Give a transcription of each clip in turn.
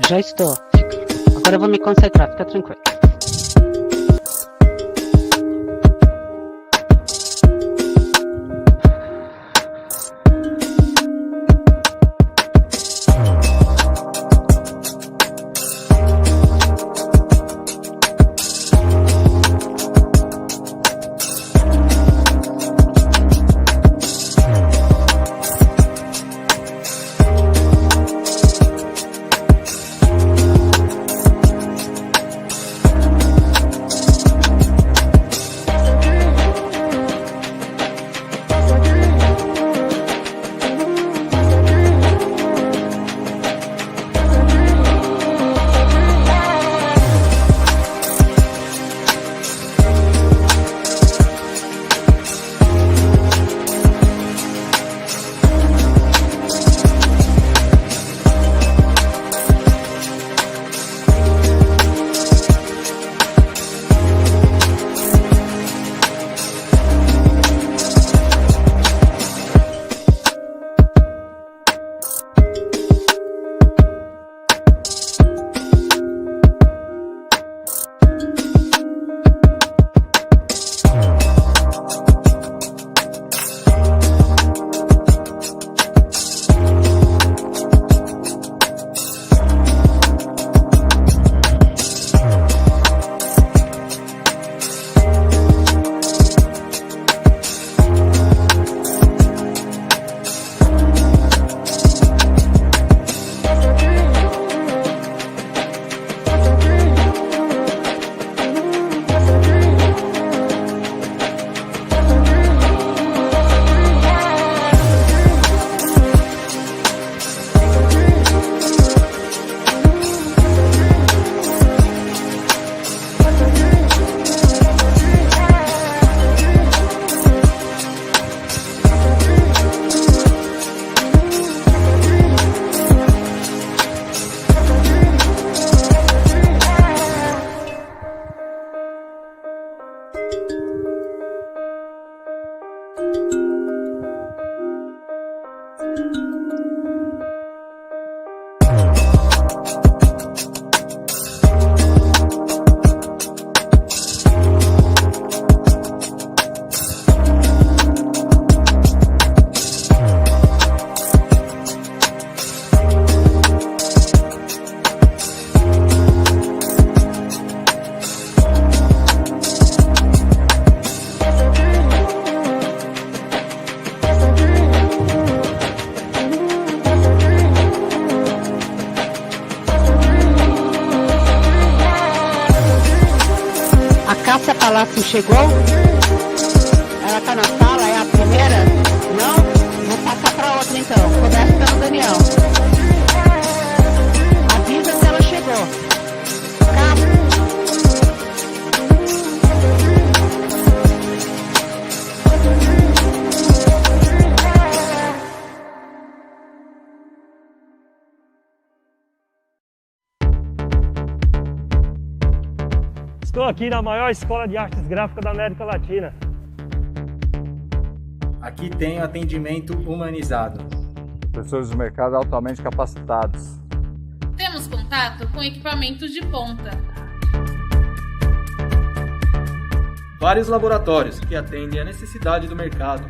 Já estou. Agora eu vou me concentrar, fica tranquilo. Cássia Palácio chegou? Ela tá na sala, é a primeira? Não? Vou passar pra outra então. Começa pelo Daniel. Avisa se ela chegou. Estou aqui na maior escola de artes gráficas da América Latina. Aqui tenho atendimento humanizado. Professores do mercado altamente capacitados. Temos contato com equipamentos de ponta. Vários laboratórios que atendem a necessidade do mercado.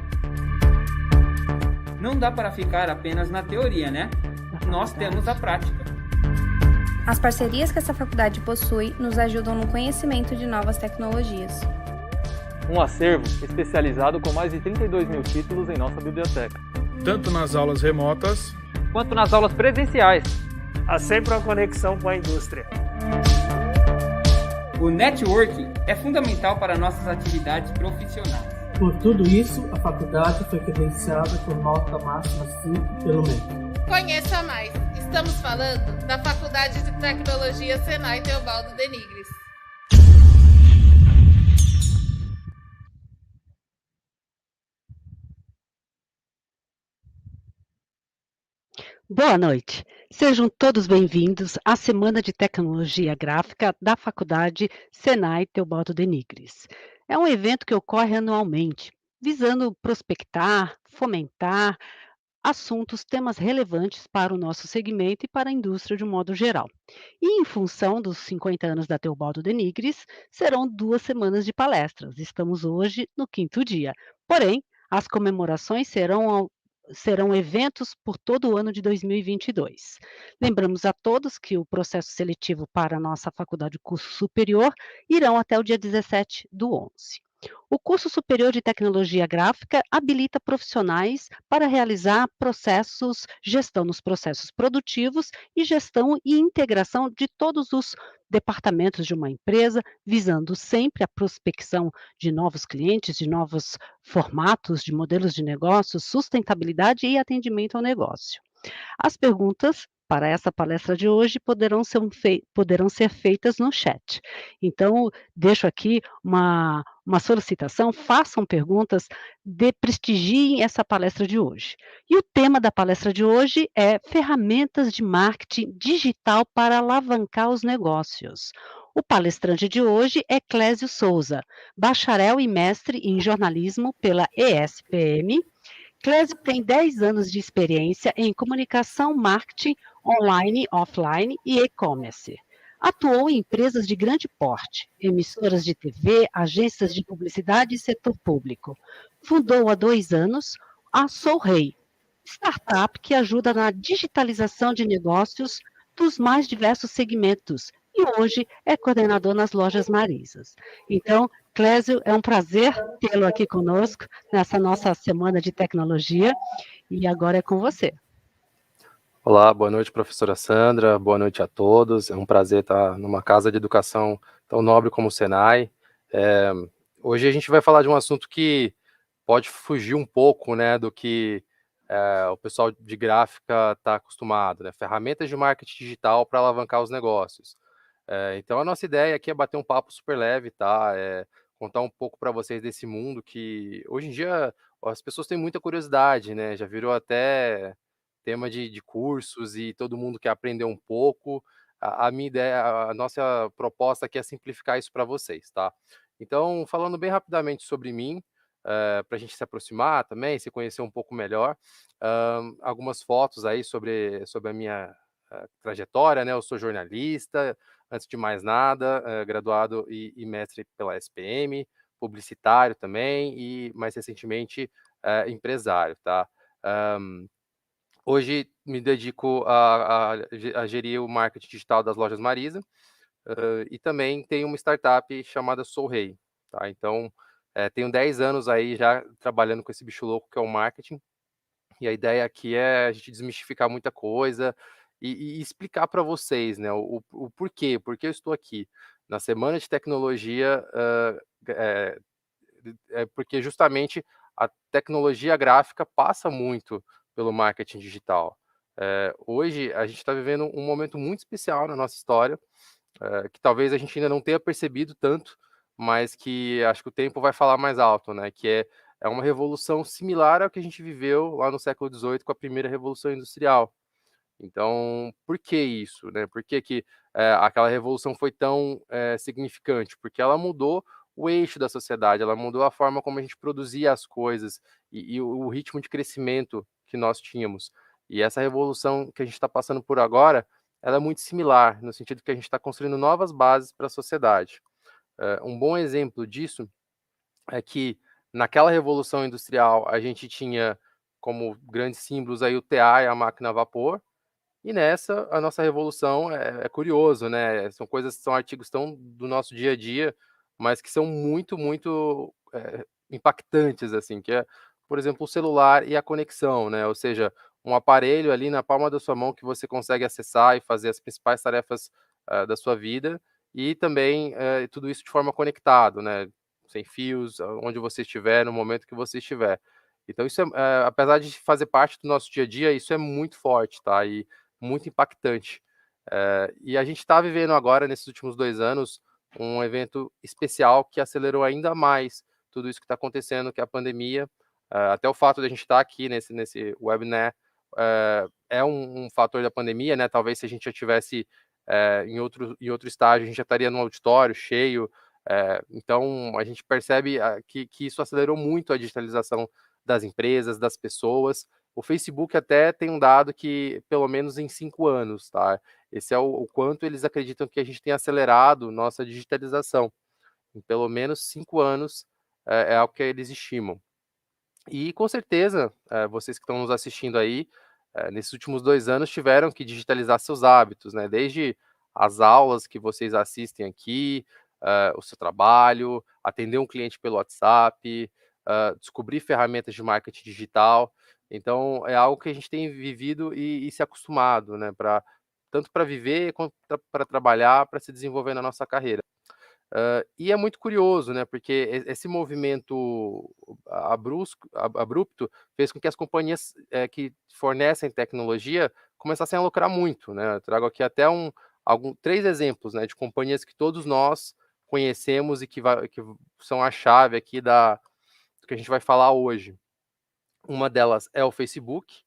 Não dá para ficar apenas na teoria, né? Nós temos a prática. As parcerias que essa faculdade possui nos ajudam no conhecimento de novas tecnologias. Um acervo especializado com mais de 32 mil títulos em nossa biblioteca. Tanto nas aulas remotas, quanto nas aulas presenciais. Há sempre uma conexão com a indústria. O networking é fundamental para nossas atividades profissionais. Por tudo isso, a faculdade foi credenciada com nota máxima 5 pelo MEC. Conheça mais. Estamos falando da Faculdade de Tecnologia Senai Teobaldo de Nigris. Boa noite. Sejam todos bem-vindos à Semana de Tecnologia Gráfica da Faculdade Senai Teobaldo de Nigris. É um evento que ocorre anualmente, visando prospectar, fomentar assuntos, temas relevantes para o nosso segmento e para a indústria de um modo geral. E em função dos 50 anos da Teobaldo de Nigris, serão 2 semanas de palestras. Estamos hoje no 5º dia. Porém, as comemorações serão eventos por todo o ano de 2022. Lembramos a todos que o processo seletivo para a nossa faculdade de curso superior irão até o dia 17/11. O curso superior de tecnologia gráfica habilita profissionais para realizar gestão nos processos produtivos e gestão e integração de todos os departamentos de uma empresa, visando sempre a prospecção de novos clientes, de novos formatos, de modelos de negócio, sustentabilidade e atendimento ao negócio. As perguntas para essa palestra de hoje poderão ser feitas no chat. Então, deixo aqui uma solicitação, façam perguntas, prestigiem essa palestra de hoje. E o tema da palestra de hoje é ferramentas de marketing digital para alavancar os negócios. O palestrante de hoje é Clésio Souza, bacharel e mestre em jornalismo pela ESPM. Clésio tem 10 anos de experiência em comunicação, marketing, online, offline e e-commerce. Atuou em empresas de grande porte, emissoras de TV, agências de publicidade e setor público. Fundou há 2 anos a Sou Rei, startup que ajuda na digitalização de negócios dos mais diversos segmentos e hoje é coordenador nas lojas Marisas. Então, Clésio, é um prazer tê-lo aqui conosco nessa nossa semana de tecnologia e agora é com você. Olá, boa noite, professora Sandra, boa noite a todos. É um prazer estar numa casa de educação tão nobre como o Senai. Hoje a gente vai falar de um assunto que pode fugir um pouco, né, do que o pessoal de gráfica está acostumado, né? Ferramentas de marketing digital para alavancar os negócios. Então a nossa ideia aqui é bater um papo super leve, tá? Contar um pouco para vocês desse mundo que hoje em dia as pessoas têm muita curiosidade, né? Já virou até tema de cursos e todo mundo quer aprender um pouco. A minha ideia, a nossa proposta aqui é simplificar isso para vocês, tá? Então, falando bem rapidamente sobre mim, para a gente se aproximar também, se conhecer um pouco melhor, algumas fotos aí sobre a minha trajetória, né? Eu sou jornalista, antes de mais nada, graduado e mestre pela SPM, publicitário também e, mais recentemente, empresário, tá? Hoje me dedico a gerir o marketing digital das lojas Marisa e também tenho uma startup chamada Sou Rei, tá? Então, tenho 10 anos aí já trabalhando com esse bicho louco que é o marketing e a ideia aqui é a gente desmistificar muita coisa e explicar para vocês, né, o porquê eu estou aqui. Na semana de tecnologia, porque justamente a tecnologia gráfica passa muito pelo marketing digital. Hoje a gente está vivendo um momento muito especial na nossa história, que talvez a gente ainda não tenha percebido tanto, mas que acho que o tempo vai falar mais alto, né? Que é uma revolução similar ao que a gente viveu lá no século XVIII com a primeira revolução industrial. Então, por que isso, né? Por que aquela revolução foi tão significante? Porque ela mudou o eixo da sociedade, ela mudou a forma como a gente produzia as coisas e o ritmo de crescimento que nós tínhamos. E essa revolução que a gente está passando por agora, ela é muito similar, no sentido que a gente está construindo novas bases para a sociedade. Um bom exemplo disso é que naquela revolução industrial a gente tinha como grandes símbolos aí o tear e a máquina a vapor, e nessa, a nossa revolução é curioso, né? São artigos tão do nosso dia a dia, mas que são muito, muito impactantes, assim, que é, por exemplo, o celular e a conexão, né? Ou seja, um aparelho ali na palma da sua mão que você consegue acessar e fazer as principais tarefas da sua vida, e também tudo isso de forma conectada, né? Sem fios, onde você estiver, no momento que você estiver. Então, isso apesar de fazer parte do nosso dia a dia, isso é muito forte, tá? E muito impactante. E a gente está vivendo agora, nesses últimos 2 anos, um evento especial que acelerou ainda mais tudo isso que está acontecendo, que é a pandemia. Até o fato de a gente estar aqui nesse webinar é um fator da pandemia, né? Talvez se a gente já tivesse em outro estágio, a gente já estaria num auditório cheio. Então, a gente percebe que isso acelerou muito a digitalização das empresas, das pessoas, O Facebook até tem um dado que pelo menos em 5 anos, tá? Esse é o quanto eles acreditam que a gente tem acelerado nossa digitalização. Em pelo menos 5 anos é o que eles estimam. E com certeza, vocês que estão nos assistindo aí, nesses últimos 2 anos tiveram que digitalizar seus hábitos, né? Desde as aulas que vocês assistem aqui, o seu trabalho, atender um cliente pelo WhatsApp, descobrir ferramentas de marketing digital. Então, é algo que a gente tem vivido e se acostumado, né? Tanto para viver quanto para trabalhar, para se desenvolver na nossa carreira. E é muito curioso, né? Porque esse movimento abrupto fez com que as companhias que fornecem tecnologia começassem a lucrar muito, né? Eu trago aqui até 3 exemplos, né, de companhias que todos nós conhecemos e que são a chave aqui do que a gente vai falar hoje. Uma delas é o Facebook.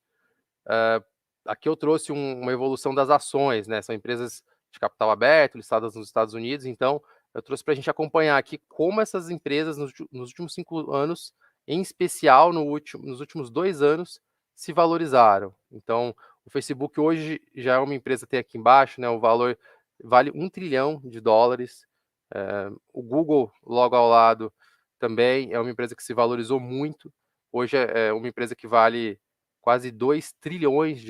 Aqui eu trouxe uma evolução das ações, né? São empresas de capital aberto, listadas nos Estados Unidos, então eu trouxe para a gente acompanhar aqui como essas empresas nos últimos 5 anos, em especial nos últimos 2 anos, se valorizaram. Então, o Facebook hoje já é uma empresa, tem aqui embaixo, né, o valor vale $1 trilhão. O Google, logo ao lado, também é uma empresa que se valorizou muito. Hoje é uma empresa que vale quase $2 trilhões,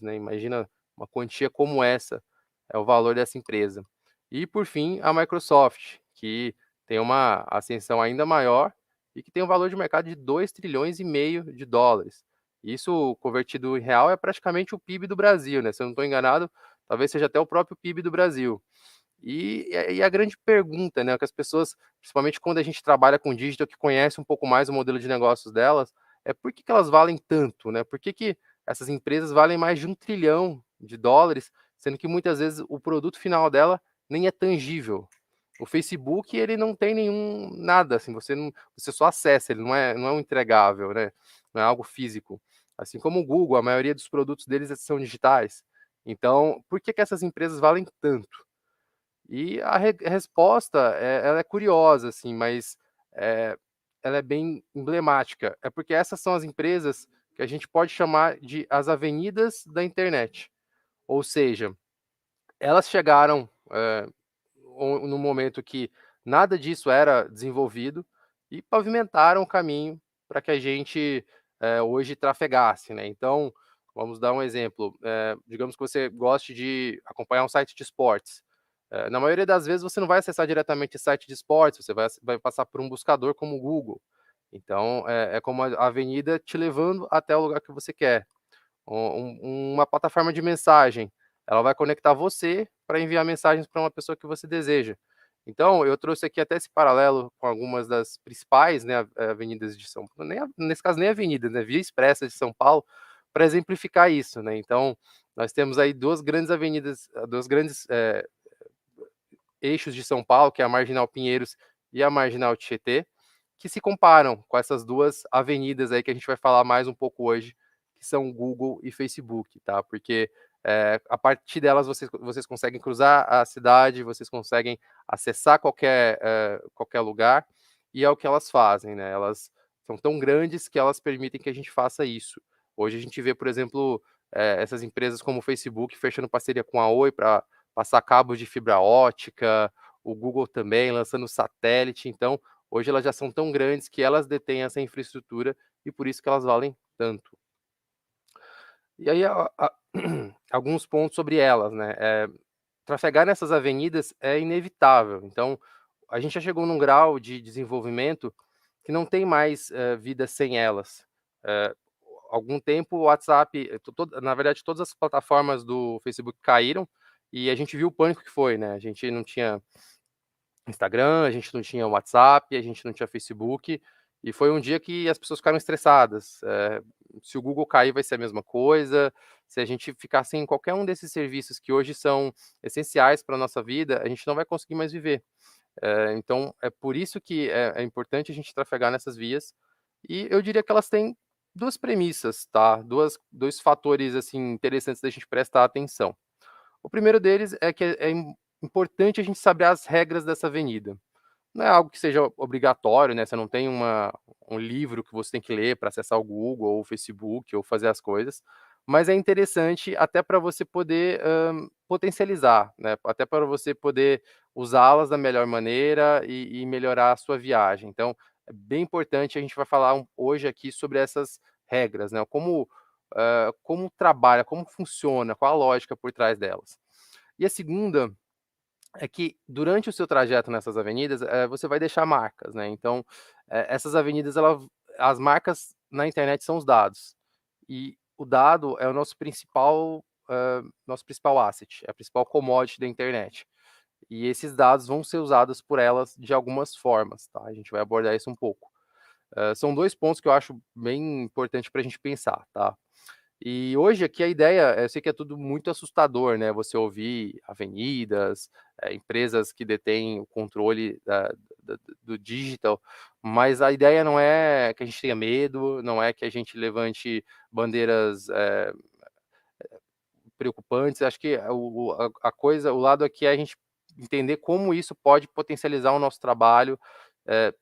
né? Imagina uma quantia como essa, é o valor dessa empresa. E, por fim, a Microsoft, que tem uma ascensão ainda maior e que tem um valor de mercado de $2,5 trilhões. Isso, convertido em real, é praticamente o PIB do Brasil, né? Se eu não estou enganado, talvez seja até o próprio PIB do Brasil. E a grande pergunta, né, que as pessoas, principalmente quando a gente trabalha com digital, que conhece um pouco mais o modelo de negócios delas, é por que elas valem tanto, né? Por que essas empresas valem mais de $1 trilhão, sendo que muitas vezes o produto final dela nem é tangível. O Facebook, ele não tem nada, assim, você só acessa, ele não é um entregável, né? Não é algo físico. Assim como o Google, a maioria dos produtos deles são digitais. Então, por que essas empresas valem tanto? E a resposta, ela é curiosa, assim, mas ela é bem emblemática. É porque essas são as empresas que a gente pode chamar de as avenidas da internet. Ou seja, elas chegaram no momento que nada disso era desenvolvido e pavimentaram o caminho para que a gente hoje trafegasse, né? Então, vamos dar um exemplo. Digamos que você goste de acompanhar um site de esportes. Na maioria das vezes você não vai acessar diretamente o site de esportes, você vai passar por um buscador como o Google. Então, é como a avenida te levando até o lugar que você quer. Uma plataforma de mensagem, ela vai conectar você para enviar mensagens para uma pessoa que você deseja. Então, eu trouxe aqui até esse paralelo com algumas das principais, né, avenidas de São Paulo, nesse caso nem avenidas, né, via expressa de São Paulo, para exemplificar isso, né? Então, nós temos aí 2 grandes avenidas, 2 grandes eixos de São Paulo, que é a Marginal Pinheiros e a Marginal Tietê, que se comparam com essas 2 avenidas aí que a gente vai falar mais um pouco hoje, que são Google e Facebook, tá? Porque a partir delas vocês conseguem cruzar a cidade, vocês conseguem acessar qualquer lugar, e é o que elas fazem, né? Elas são tão grandes que elas permitem que a gente faça isso. Hoje a gente vê, por exemplo, essas empresas como o Facebook fechando parceria com a Oi para passar cabos de fibra ótica, o Google também lançando satélite. Então, hoje elas já são tão grandes que elas detêm essa infraestrutura e por isso que elas valem tanto. E aí, alguns pontos sobre elas, né? Trafegar nessas avenidas é inevitável. Então, a gente já chegou num grau de desenvolvimento que não tem mais vida sem elas. Algum tempo o WhatsApp, na verdade, todas as plataformas do Facebook caíram, e a gente viu o pânico que foi, né? A gente não tinha Instagram, a gente não tinha WhatsApp, a gente não tinha Facebook, e foi um dia que as pessoas ficaram estressadas. Se o Google cair, vai ser a mesma coisa. Se a gente ficar sem qualquer um desses serviços que hoje são essenciais para a nossa vida, a gente não vai conseguir mais viver. Então, é por isso que é importante a gente trafegar nessas vias, e eu diria que elas têm 2 premissas, tá? 2 fatores, assim, interessantes da gente prestar atenção. O primeiro deles é que é importante a gente saber as regras dessa avenida. não é algo que seja obrigatório, né? Você não tem um livro que você tem que ler para acessar o Google ou o Facebook ou fazer as coisas, mas é interessante até para você poder potencializar, né? Até para você poder usá-las da melhor maneira e melhorar a sua viagem. Então, é bem importante, a gente vai falar hoje aqui sobre essas regras, né? Como trabalha, como funciona, qual a lógica por trás delas. E a segunda é que durante o seu trajeto nessas avenidas, você vai deixar marcas, né? Então, essas avenidas, as marcas na internet são os dados. E o dado é o nosso principal asset, é a principal commodity da internet. E esses dados vão ser usados por elas de algumas formas, tá? A gente vai abordar isso um pouco. São 2 pontos que eu acho bem importante para a gente pensar, tá? E hoje aqui a ideia, eu sei que é tudo muito assustador, né, você ouvir avenidas, empresas que detêm o controle do digital, mas a ideia não é que a gente tenha medo, não é que a gente levante bandeiras, preocupantes, acho que o lado aqui é a gente entender como isso pode potencializar o nosso trabalho,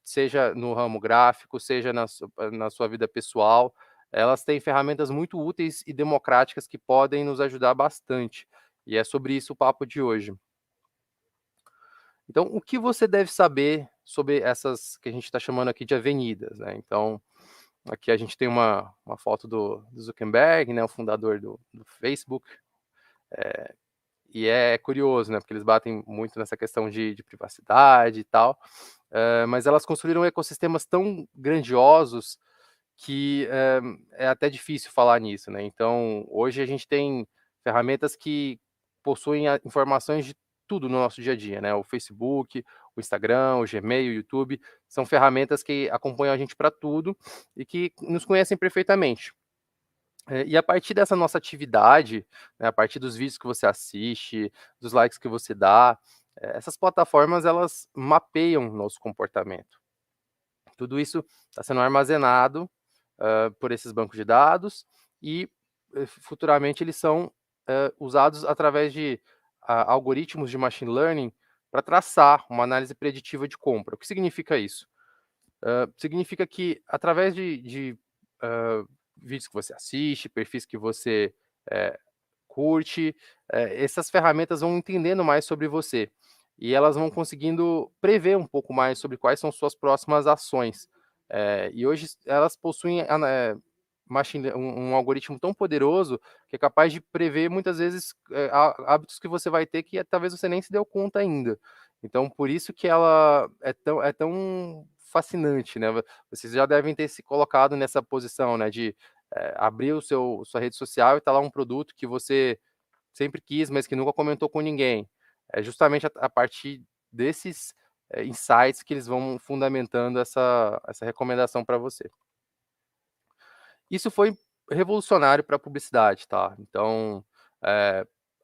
seja no ramo gráfico, seja na sua vida pessoal. Elas têm ferramentas muito úteis e democráticas que podem nos ajudar bastante, e é sobre isso o papo de hoje. Então, o que você deve saber sobre essas que a gente está chamando aqui de avenidas, né? Então, aqui a gente tem uma foto do Zuckerberg, né, o fundador do Facebook, e é curioso, né, porque eles batem muito nessa questão de privacidade e tal, mas elas construíram ecossistemas tão grandiosos que é até difícil falar nisso, né? Então, hoje a gente tem ferramentas que possuem informações de tudo no nosso dia a dia, né? O Facebook, o Instagram, o Gmail, o YouTube, são ferramentas que acompanham a gente para tudo e que nos conhecem perfeitamente. E a partir dessa nossa atividade, né, a partir dos vídeos que você assiste, dos likes que você dá, essas plataformas elas mapeiam o nosso comportamento. Tudo isso está sendo armazenado por esses bancos de dados e futuramente eles são usados através de algoritmos de machine learning para traçar uma análise preditiva de compra. O que significa isso? Significa que através de vídeos que você assiste, perfis que você curte, essas ferramentas vão entendendo mais sobre você e elas vão conseguindo prever um pouco mais sobre quais são suas próximas ações. E hoje elas possuem um algoritmo tão poderoso que é capaz de prever muitas vezes hábitos que você vai ter que talvez você nem se deu conta ainda. Então, por isso que ela é tão fascinante, né? Vocês já devem ter se colocado nessa posição, né? De abrir sua rede social e tá lá um produto que você sempre quis, mas que nunca comentou com ninguém. É justamente a partir desses insights que eles vão fundamentando essa recomendação para você. Isso foi revolucionário para a publicidade, tá? Então,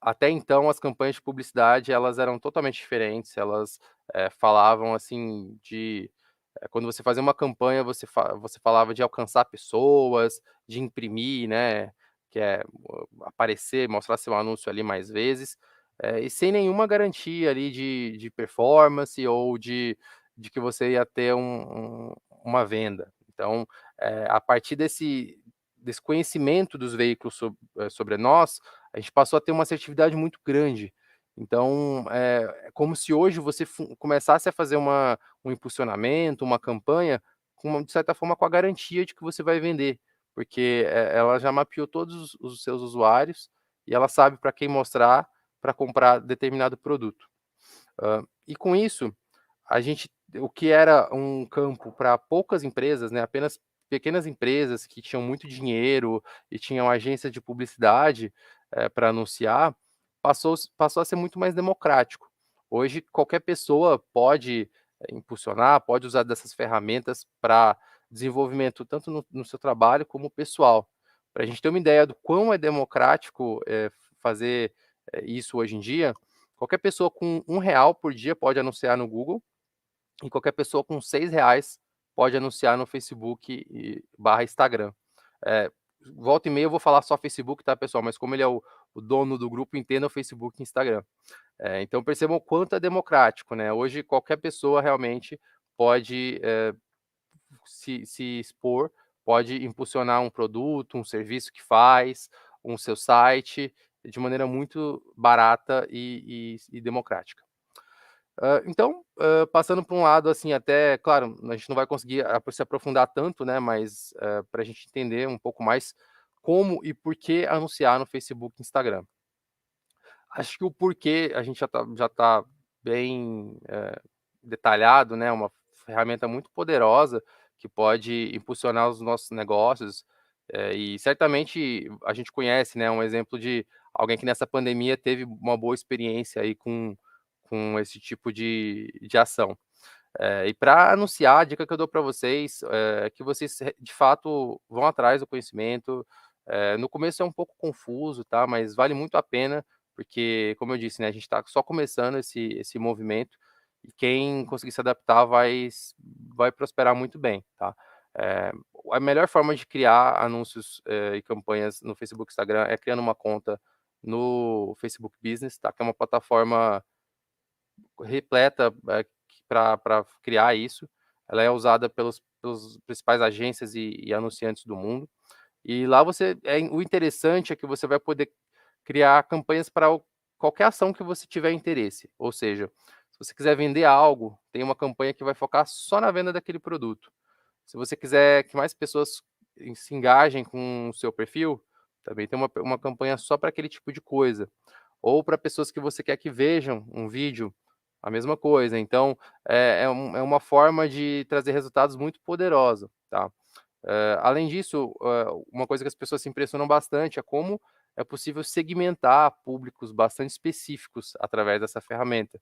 até então as campanhas de publicidade elas eram totalmente diferentes, elas falavam assim quando você fazia uma campanha você falava de alcançar pessoas, de imprimir, né, que é aparecer, mostrar seu anúncio ali mais vezes, e sem nenhuma garantia ali de performance ou de que você ia ter uma venda. Então, a partir desse conhecimento dos veículos sobre nós, a gente passou a ter uma assertividade muito grande. Então, é como se hoje você começasse a fazer um impulsionamento, uma campanha, de certa forma, com a garantia de que você vai vender, porque ela já mapeou todos os seus usuários e ela sabe para quem mostrar para comprar determinado produto. E com isso, o que era um campo para poucas empresas, né, apenas pequenas empresas que tinham muito dinheiro e tinham agências de publicidade para anunciar, passou a ser muito mais democrático. Hoje, qualquer pessoa pode impulsionar, pode usar dessas ferramentas para desenvolvimento tanto no seu trabalho como pessoal. Para a gente ter uma ideia do quão é democrático fazer isso hoje em dia, qualquer pessoa com R$ 1 por dia pode anunciar no Google e qualquer pessoa com R$ 6 pode anunciar no Facebook / Instagram. Volta e meia eu vou falar só Facebook, tá, pessoal? Mas como ele é o o dono do grupo entenda o Facebook e Instagram. Então percebam o quanto é democrático, né? Hoje qualquer pessoa realmente pode se expor, pode impulsionar um produto, um serviço que faz, um seu site, de maneira muito barata e democrática. Então, passando para um lado, assim, até, claro, a gente não vai conseguir se aprofundar tanto, né, mas para a gente entender um pouco mais como e por que anunciar no Facebook e Instagram. Acho que o porquê a gente já tá bem detalhado, né, uma ferramenta muito poderosa que pode impulsionar os nossos negócios, e certamente a gente conhece, né, um exemplo de alguém que nessa pandemia teve uma boa experiência aí com esse tipo de ação. E para anunciar, a dica que eu dou para vocês é que vocês de fato vão atrás do conhecimento. No começo é um pouco confuso, tá? Mas vale muito a pena, porque, como eu disse, né, a gente está só começando esse movimento e quem conseguir se adaptar vai prosperar muito bem, tá? Eh, a melhor forma de criar anúncios e campanhas no Facebook e Instagram é criando uma conta no Facebook Business, tá? Que é uma plataforma repleta para criar isso. Ela é usada pelos principais agências e anunciantes do mundo. E lá o interessante é que você vai poder criar campanhas para qualquer ação que você tiver interesse. Ou seja, se você quiser vender algo, tem uma campanha que vai focar só na venda daquele produto. Se você quiser que mais pessoas se engajem com o seu perfil, também tem uma campanha só para aquele tipo de coisa. Ou para pessoas que você quer que vejam um vídeo, a mesma coisa. Então, é uma forma de trazer resultados muito poderosa, tá? Além disso, uma coisa que as pessoas se impressionam bastante é como é possível segmentar públicos bastante específicos através dessa ferramenta.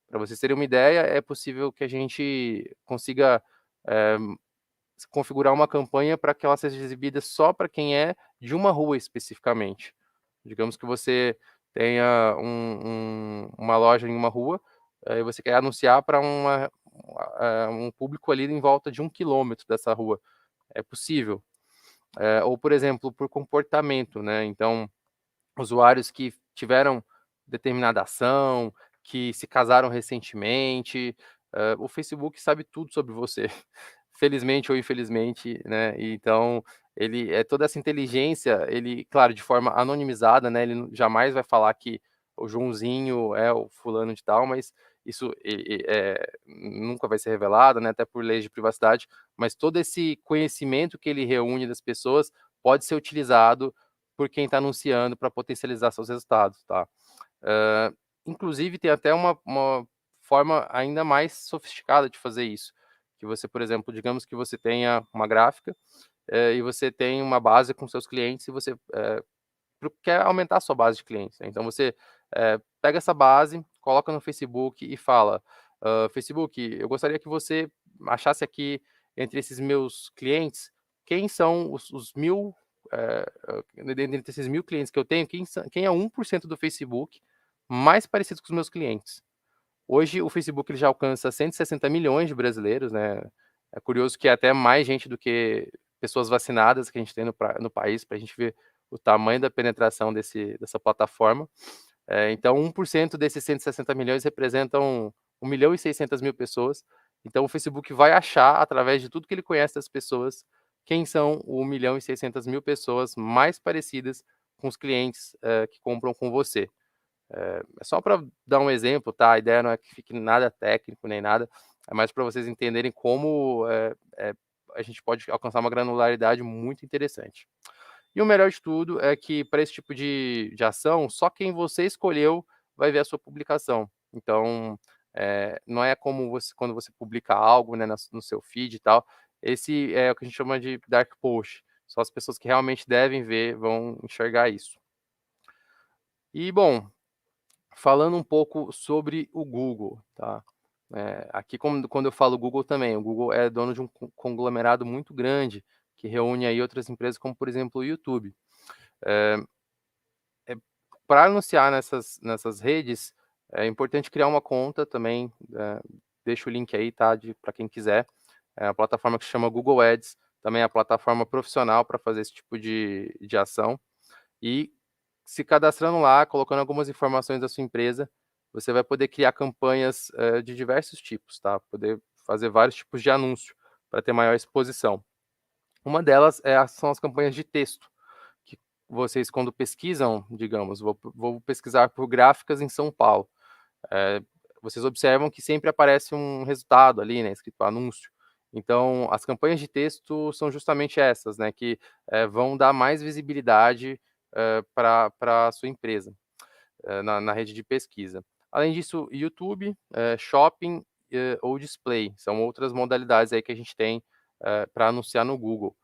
Para vocês terem uma ideia, é possível que a gente consiga configurar uma campanha para que ela seja exibida só para quem é de uma rua especificamente. Digamos que você tenha uma loja em uma rua, e você quer anunciar para um público ali em volta de 1 quilômetro dessa rua. É possível. Ou, por exemplo, por comportamento, né? Então, usuários que tiveram determinada ação, que se casaram recentemente, o Facebook sabe tudo sobre você, felizmente ou infelizmente, né? E então, toda essa inteligência, ele, claro, de forma anonimizada, né? Ele jamais vai falar que o Joãozinho é o fulano de tal, mas isso nunca vai ser revelado, né? Até por leis de privacidade, mas todo esse conhecimento que ele reúne das pessoas pode ser utilizado por quem está anunciando para potencializar seus resultados, tá? Inclusive, tem até uma forma ainda mais sofisticada de fazer isso, que você, por exemplo, digamos que você tenha uma gráfica e você tem uma base com seus clientes e você quer aumentar a sua base de clientes, né? Então você pega essa base, coloca no Facebook e fala, Facebook, eu gostaria que você achasse aqui entre esses meus clientes, quem são os 1000, dentre esses 1000 clientes que eu tenho, quem é 1% do Facebook mais parecido com os meus clientes. Hoje o Facebook ele já alcança 160 milhões de brasileiros, né? É curioso que é até mais gente do que pessoas vacinadas que a gente tem no país, para a gente ver o tamanho da penetração dessa plataforma. Então, 1% desses 160 milhões representam 1.600.000 pessoas. Então, o Facebook vai achar, através de tudo que ele conhece das pessoas, quem são 1.600.000 pessoas mais parecidas com os clientes que compram com você. É só para dar um exemplo, tá? A ideia não é que fique nada técnico nem nada, é mais para vocês entenderem como a gente pode alcançar uma granularidade muito interessante. E o melhor de tudo é que para esse tipo de ação, só quem você escolheu vai ver a sua publicação. Então, não é como quando você publica algo, né, no seu feed e tal. Esse é o que a gente chama de dark post. Só as pessoas que realmente devem ver vão enxergar isso. E, bom, falando um pouco sobre o Google, tá? Aqui, quando eu falo Google também, o Google é dono de um conglomerado muito grande, que reúne aí outras empresas, como, por exemplo, o YouTube. Para anunciar nessas redes, é importante criar uma conta também, deixa o link aí, tá, para quem quiser. É a plataforma que se chama Google Ads, também é a plataforma profissional para fazer esse tipo de ação. E se cadastrando lá, colocando algumas informações da sua empresa, você vai poder criar campanhas de diversos tipos, tá? Poder fazer vários tipos de anúncio para ter maior exposição. Uma delas são as campanhas de texto, que vocês, quando pesquisam, digamos, vou pesquisar por gráficas em São Paulo, vocês observam que sempre aparece um resultado ali, né, escrito anúncio. Então, as campanhas de texto são justamente essas, né, que vão dar mais visibilidade para a sua empresa na rede de pesquisa. Além disso, YouTube, shopping ou display, são outras modalidades aí que a gente tem para anunciar no Google.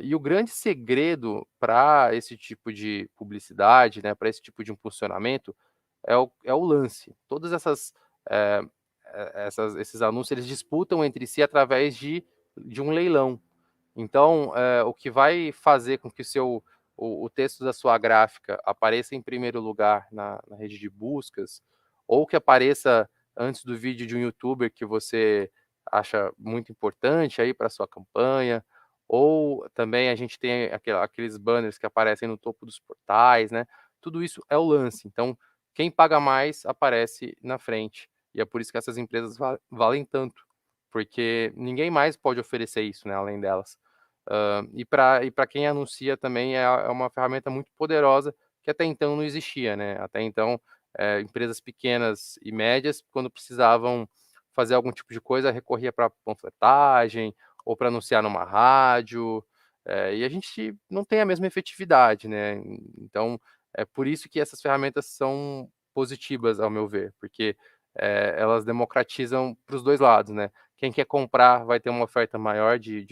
E o grande segredo para esse tipo de publicidade, né, para esse tipo de impulsionamento, é o lance. Todas esses anúncios, eles disputam entre si através de um leilão. Então, o que vai fazer com que o texto da sua gráfica apareça em primeiro lugar na rede de buscas, ou que apareça antes do vídeo de um youtuber que você acha muito importante aí para sua campanha, ou também a gente tem aqueles banners que aparecem no topo dos portais, né? Tudo isso é o lance. Então, quem paga mais aparece na frente. E é por isso que essas empresas valem tanto, porque ninguém mais pode oferecer isso, né, além delas. E para quem anuncia também é uma ferramenta muito poderosa que até então não existia, né? Até então, empresas pequenas e médias, quando precisavam fazer algum tipo de coisa, recorria para panfletagem ou para anunciar numa rádio, e a gente não tem a mesma efetividade, né? Então, é por isso que essas ferramentas são positivas, ao meu ver, porque elas democratizam para os dois lados, né? Quem quer comprar vai ter uma oferta maior de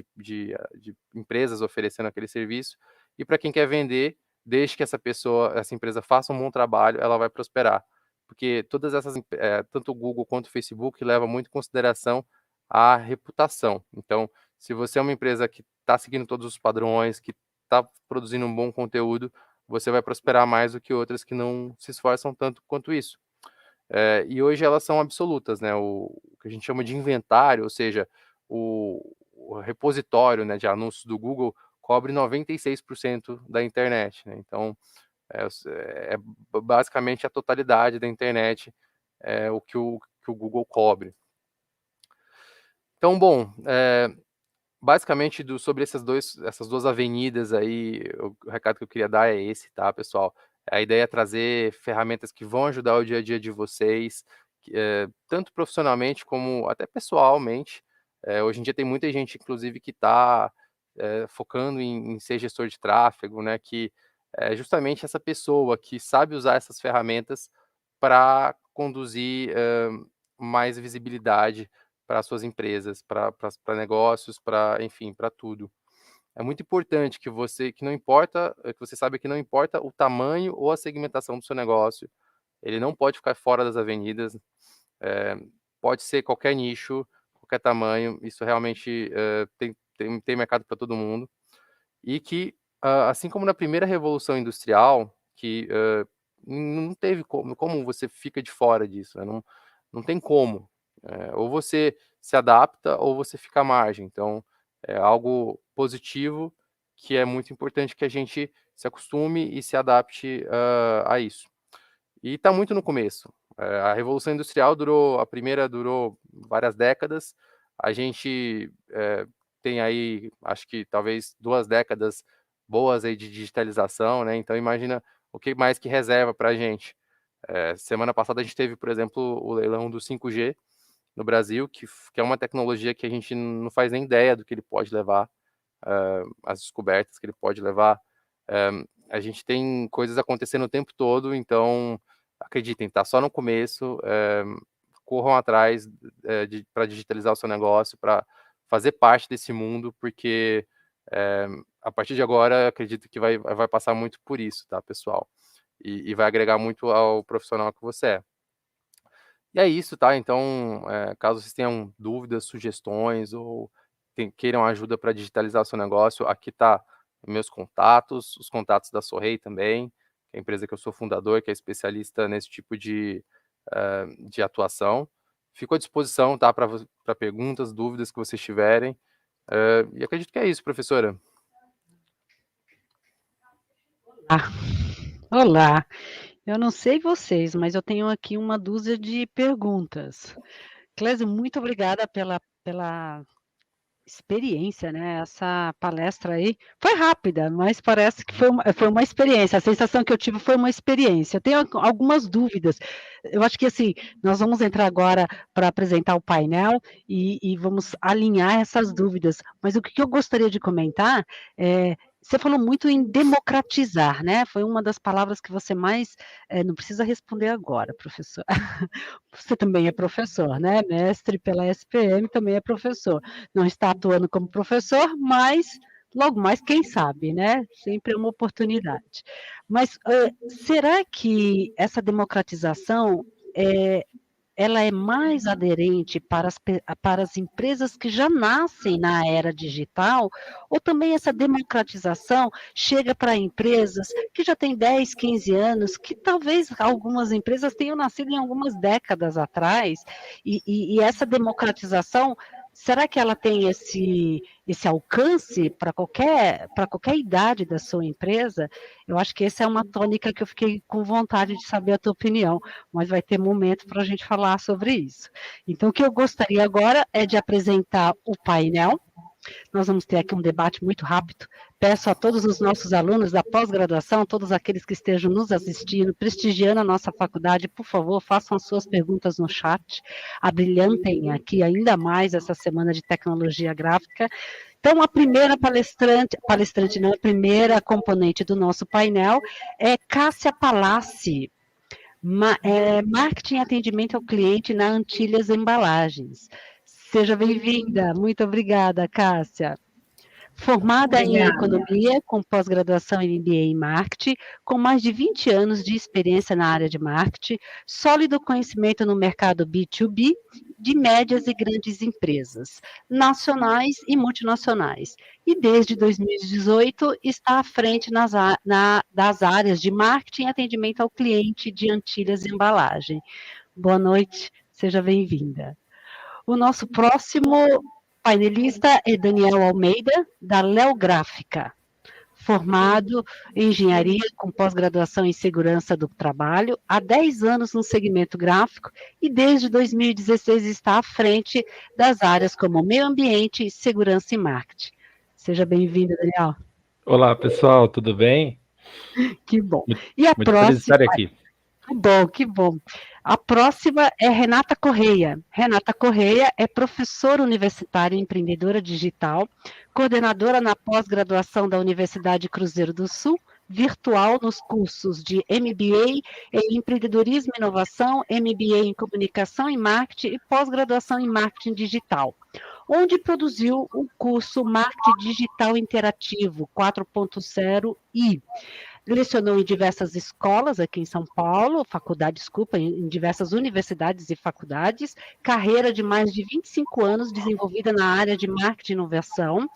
empresas oferecendo aquele serviço, e para quem quer vender, desde que essa empresa faça um bom trabalho, ela vai prosperar. Porque todas essas, tanto o Google quanto o Facebook, levam muito em consideração a reputação. Então, se você é uma empresa que está seguindo todos os padrões, que está produzindo um bom conteúdo, você vai prosperar mais do que outras que não se esforçam tanto quanto isso. E hoje elas são absolutas, né? O que a gente chama de inventário, ou seja, o repositório, né, de anúncios do Google cobre 96% da internet, né? Então, é basicamente a totalidade da internet o que o Google cobre. Então, bom, basicamente sobre essas duas avenidas aí, o recado que eu queria dar é esse, tá, pessoal? A ideia é trazer ferramentas que vão ajudar o dia a dia de vocês, tanto profissionalmente como até pessoalmente. Hoje em dia tem muita gente, inclusive, que está focando em ser gestor de tráfego, né? Que é justamente essa pessoa que sabe usar essas ferramentas para conduzir mais visibilidade para suas empresas, para negócios, enfim, para tudo. É muito importante que você saiba que não importa o tamanho ou a segmentação do seu negócio, ele não pode ficar fora das avenidas, pode ser qualquer nicho, qualquer tamanho, isso realmente tem mercado para todo mundo. E que, assim como na primeira revolução industrial, que não teve como você fica de fora disso, né? Não tem como. Ou você se adapta ou você fica à margem. Então, é algo positivo que é muito importante que a gente se acostume e se adapte a isso. E está muito no começo. A Revolução Industrial a primeira durou várias décadas. A gente tem aí, acho que talvez 2 décadas boas aí de digitalização, né? Então, imagina o que mais que reserva para a gente. Semana passada a gente teve, por exemplo, o leilão do 5G no Brasil, que é uma tecnologia que a gente não faz nem ideia do que ele pode levar, as descobertas que ele pode levar. A gente tem coisas acontecendo o tempo todo, então, acreditem, tá só no começo, corram atrás para digitalizar o seu negócio, para fazer parte desse mundo, porque a partir de agora, acredito que vai passar muito por isso, tá, pessoal? E vai agregar muito ao profissional que você é. E é isso, tá? Então, caso vocês tenham dúvidas, sugestões ou queiram ajuda para digitalizar o seu negócio, aqui tá meus contatos, os contatos da Sorrey também, que é a empresa que eu sou fundador, que é especialista nesse tipo de atuação. Fico à disposição, tá? Para perguntas, dúvidas que vocês tiverem. E acredito que é isso, professora. Olá, eu não sei vocês, mas eu tenho aqui uma dúzia de perguntas. Clésio, muito obrigada pela experiência, né? Essa palestra aí foi rápida, mas parece que foi uma experiência. A sensação que eu tive foi uma experiência. Eu tenho algumas dúvidas. Eu acho que assim, nós vamos entrar agora para apresentar o painel e vamos alinhar essas dúvidas. Mas o que eu gostaria de comentar é. Você falou muito em democratizar, né? Foi uma das palavras que você mais. Não precisa responder agora, professor. Você também é professor, né? Mestre pela SPM, também é professor. Não está atuando como professor, mas logo mais, quem sabe, né? Sempre é uma oportunidade. Mas será que essa democratização ela é mais aderente para as empresas que já nascem na era digital, ou também essa democratização chega para empresas que já têm 10, 15 anos, que talvez algumas empresas tenham nascido em algumas décadas atrás, e essa democratização, será que ela tem esse alcance para qualquer idade da sua empresa? Eu acho que essa é uma tônica que eu fiquei com vontade de saber a tua opinião, mas vai ter momento para a gente falar sobre isso. Então, o que eu gostaria agora é de apresentar o painel. Nós vamos ter aqui um debate muito rápido. Peço a todos os nossos alunos da pós-graduação, todos aqueles que estejam nos assistindo, prestigiando a nossa faculdade, por favor, façam as suas perguntas no chat, abrilhantem aqui ainda mais essa semana de tecnologia gráfica. Então, a primeira palestrante não, a primeira componente do nosso painel é Cássia Palazzi, Marketing e Atendimento ao Cliente na Antilhas Embalagens. Seja bem-vinda, muito obrigada, Cássia. Formada em Economia, com pós-graduação em MBA em Marketing, com mais de 20 anos de experiência na área de marketing, sólido conhecimento no mercado B2B, de médias e grandes empresas, nacionais e multinacionais. E desde 2018 está à frente das áreas de marketing e atendimento ao cliente de Antilhas Embalagem. Boa noite, seja bem-vinda. O nosso próximo painelista é Daniel Almeida, da Léo Gráfica, formado em engenharia com pós-graduação em segurança do trabalho, há 10 anos no segmento gráfico e desde 2016 está à frente das áreas como meio ambiente, segurança e marketing. Seja bem-vindo, Daniel. Olá, pessoal, tudo bem? Que bom. E a muito próxima... feliz de estar aqui. Que bom. A próxima é Renata Correia. Renata Correia é professora universitária e empreendedora digital, coordenadora na pós-graduação da Universidade Cruzeiro do Sul, virtual nos cursos de MBA em Empreendedorismo e Inovação, MBA em Comunicação e Marketing e pós-graduação em Marketing Digital, onde produziu o curso Marketing Digital Interativo 4.0 e lecionou em diversas escolas aqui em São Paulo, em diversas universidades e faculdades, carreira de mais de 25 anos desenvolvida na área de marketing e inovação,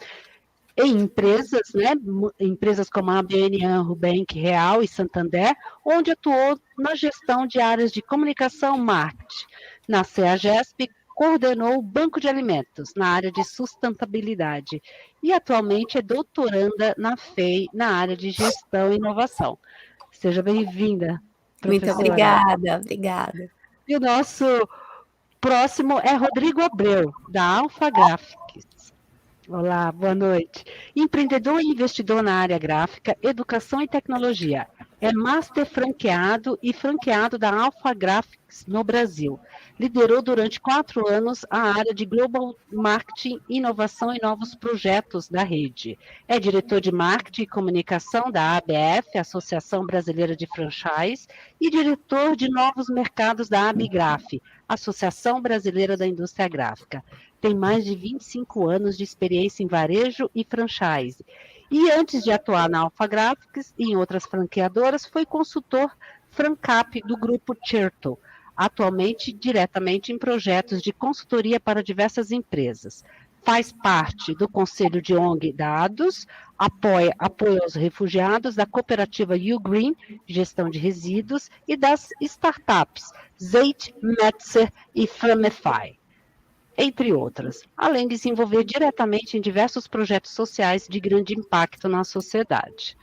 em empresas, né, empresas como a ABN AMRO Bank Real e Santander, onde atuou na gestão de áreas de comunicação marketing. Na CEAGESP, coordenou o Banco de Alimentos, na área de sustentabilidade, e atualmente é doutoranda na FEI, na área de gestão e inovação. Seja bem-vinda, professora. Muito obrigada. E o nosso próximo é Rodrigo Abreu, da Alpha Graphics. Olá, boa noite. Empreendedor e investidor na área gráfica, educação e tecnologia. É master franqueado e franqueado da Alpha Graphics no Brasil. Liderou durante 4 anos a área de Global Marketing, Inovação e Novos Projetos da rede. É diretor de Marketing e Comunicação da ABF, Associação Brasileira de Franchise, e diretor de Novos Mercados da Abigraf, Associação Brasileira da Indústria Gráfica. Tem mais de 25 anos de experiência em varejo e franchise. E antes de atuar na Alpha Graphics e em outras franqueadoras, foi consultor Francap do grupo Cherto, atualmente diretamente em projetos de consultoria para diversas empresas. Faz parte do Conselho de ONG Dados, apoio aos refugiados, da cooperativa Ugreen, gestão de resíduos, e das startups Zeit, Metzer e Famify, entre outras, além de se envolver diretamente em diversos projetos sociais de grande impacto na sociedade.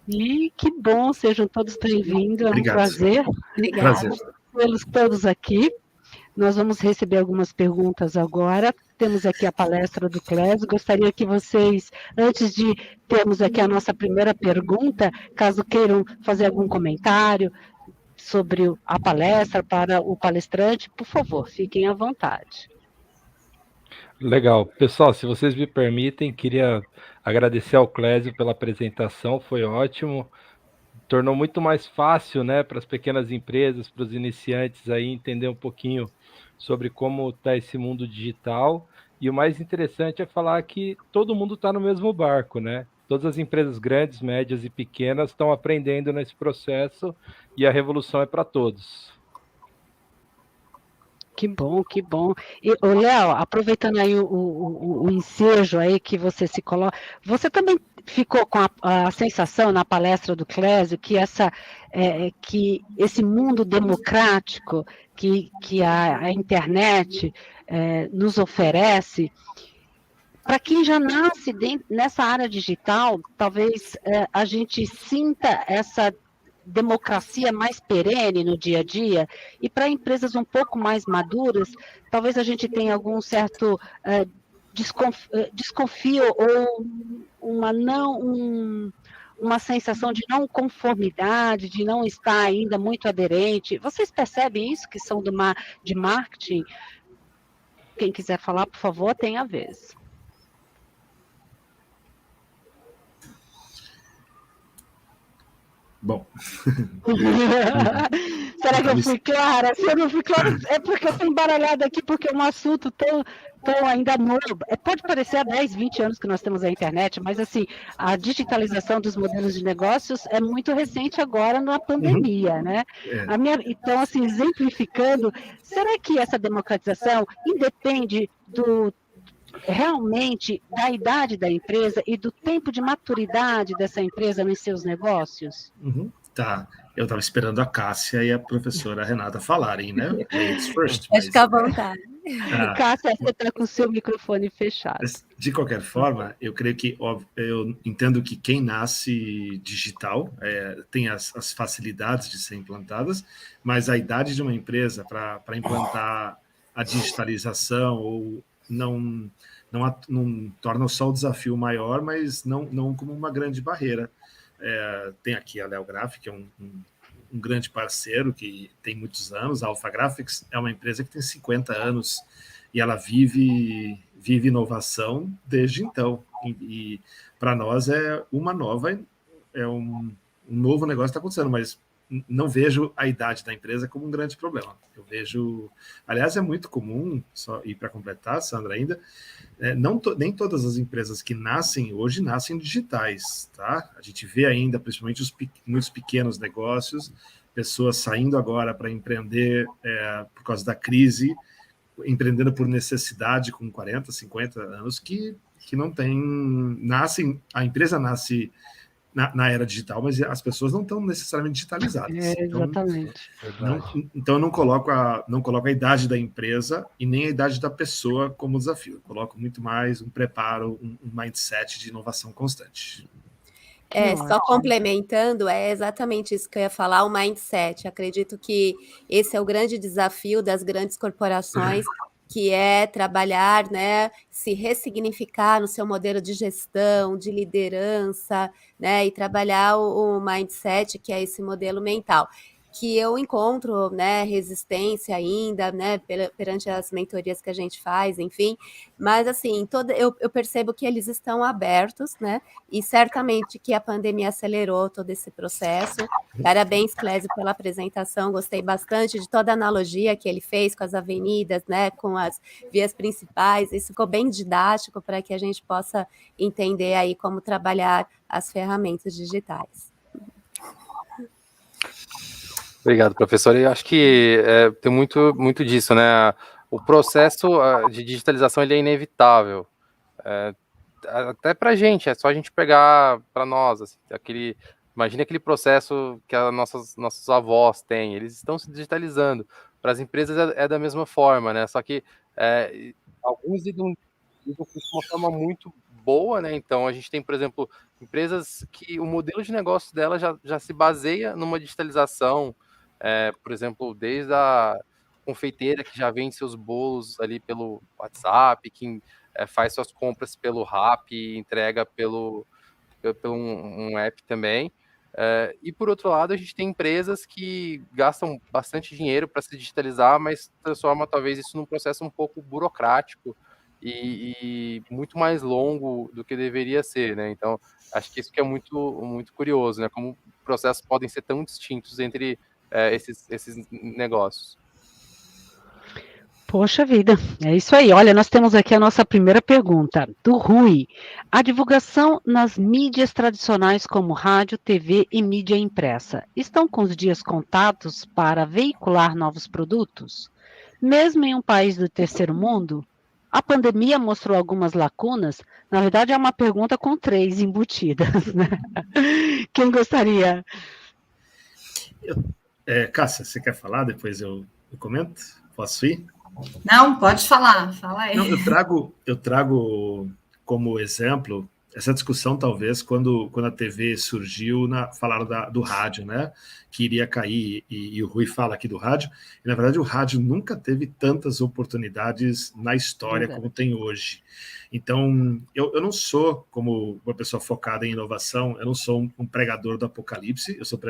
E que bom, sejam todos bem-vindos, é um Obrigado. prazer. Obrigada. Tê-los todos aqui. Nós vamos receber algumas perguntas agora. Temos aqui a palestra do Clésio. Gostaria que vocês, antes de termos aqui a nossa primeira pergunta, caso queiram fazer algum comentário sobre a palestra para o palestrante, por favor, fiquem à vontade. Legal. Pessoal, se vocês me permitem, queria agradecer ao Clésio pela apresentação, foi ótimo. Tornou muito mais fácil, né, para as pequenas empresas, para os iniciantes aí entender um pouquinho sobre como está esse mundo digital. E o mais interessante é falar que todo mundo está no mesmo barco, né? Todas as empresas grandes, médias e pequenas estão aprendendo nesse processo e a revolução é para todos. Que bom, que bom. E, Léo, aproveitando aí o ensejo aí que você se coloca, você também ficou com a sensação na palestra do Clésio que que esse mundo democrático que a internet nos oferece, para quem já nasce nessa área digital, talvez a gente sinta essa democracia mais perene no dia a dia, e para empresas um pouco mais maduras, talvez a gente tenha algum certo desconfio ou uma sensação de não conformidade, de não estar ainda muito aderente. Vocês percebem isso, que são de marketing? Quem quiser falar, por favor, tem a vez. Bom. Será que eu fui clara? Se eu não fui clara, é porque eu estou embaralhada aqui, porque é um assunto tão ainda novo. Pode parecer há 10, 20 anos que nós temos a internet, mas assim, a digitalização dos modelos de negócios é muito recente agora na pandemia, né? Então, assim, exemplificando, será que essa democratização independe realmente da idade da empresa e do tempo de maturidade dessa empresa nos seus negócios? Tá, eu estava esperando a Cássia e a professora Renata falarem, né? Ladies first. Pode ficar à vontade. Cássia, você está com o seu microfone fechado. De qualquer forma, eu creio que, eu entendo que quem nasce digital tem as facilidades de ser implantadas, mas a idade de uma empresa para implantar a digitalização ou não torna só o desafio maior, mas não como uma grande barreira. Tem aqui a Leo Graph, que é um grande parceiro que tem muitos anos. A Alpha Graphics é uma empresa que tem 50 anos e ela vive inovação desde então. E para nós é um novo negócio que está acontecendo, mas não vejo a idade da empresa como um grande problema. Eu vejo... Aliás, é muito comum, e para completar, Sandra, ainda, nem todas as empresas que nascem hoje nascem digitais, tá? A gente vê ainda, principalmente muitos pequenos negócios, pessoas saindo agora para empreender por causa da crise, empreendendo por necessidade com 40, 50 anos, que não tem... A empresa nasce... Na era digital, mas as pessoas não estão necessariamente digitalizadas. Exatamente. Então eu não coloco a idade da empresa e nem a idade da pessoa como desafio. Eu coloco muito mais um preparo, um mindset de inovação constante. Só complementando, é exatamente isso que eu ia falar, o mindset. Acredito que esse é o grande desafio das grandes corporações, que é trabalhar, né, se ressignificar no seu modelo de gestão, de liderança, né, e trabalhar o mindset, que é esse modelo mental, que eu encontro, né, resistência ainda, né, perante as mentorias que a gente faz, enfim, mas assim, eu percebo que eles estão abertos, né, e certamente que a pandemia acelerou todo esse processo. Parabéns, Clésio, pela apresentação, gostei bastante de toda a analogia que ele fez com as avenidas, né, com as vias principais, isso ficou bem didático para que a gente possa entender aí como trabalhar as ferramentas digitais. Obrigado, professor. Eu acho que tem muito disso, né? O processo de digitalização ele é inevitável. Até para a gente, é só a gente pegar para nós. Assim, imagine aquele processo que nossos avós têm, eles estão se digitalizando. Para as empresas é da mesma forma, né? Só que alguns lidam de uma forma muito boa, né? Então a gente tem, por exemplo, empresas que o modelo de negócio dela já se baseia numa digitalização, por exemplo, desde a confeiteira que já vende seus bolos ali pelo WhatsApp, que faz suas compras pelo Rappi e entrega pelo um app também. E por outro lado, a gente tem empresas que gastam bastante dinheiro para se digitalizar, mas transforma talvez isso num processo um pouco burocrático e muito mais longo do que deveria ser, né? Então, acho que isso que é muito, muito curioso, né? Como processos podem ser tão distintos entre esses negócios. Poxa vida, é isso aí. Olha, nós temos aqui a nossa primeira pergunta, do Rui. A divulgação nas mídias tradicionais como rádio, TV e mídia impressa estão com os dias contados para veicular novos produtos? Mesmo em um país do terceiro mundo, a pandemia mostrou algumas lacunas. Na verdade, é uma pergunta com 3 embutidas, né? Quem gostaria? Cássia, você quer falar? Depois eu comento? Posso ir? Não, pode falar. Fala aí. Não, eu trago como exemplo essa discussão, talvez, quando a TV surgiu, falaram do rádio, né? Que iria cair, e o Rui fala aqui do rádio. E, na verdade, o rádio nunca teve tantas oportunidades na história como tem hoje. Então, eu não sou, como uma pessoa focada em inovação, eu não sou um pregador do apocalipse, eu sou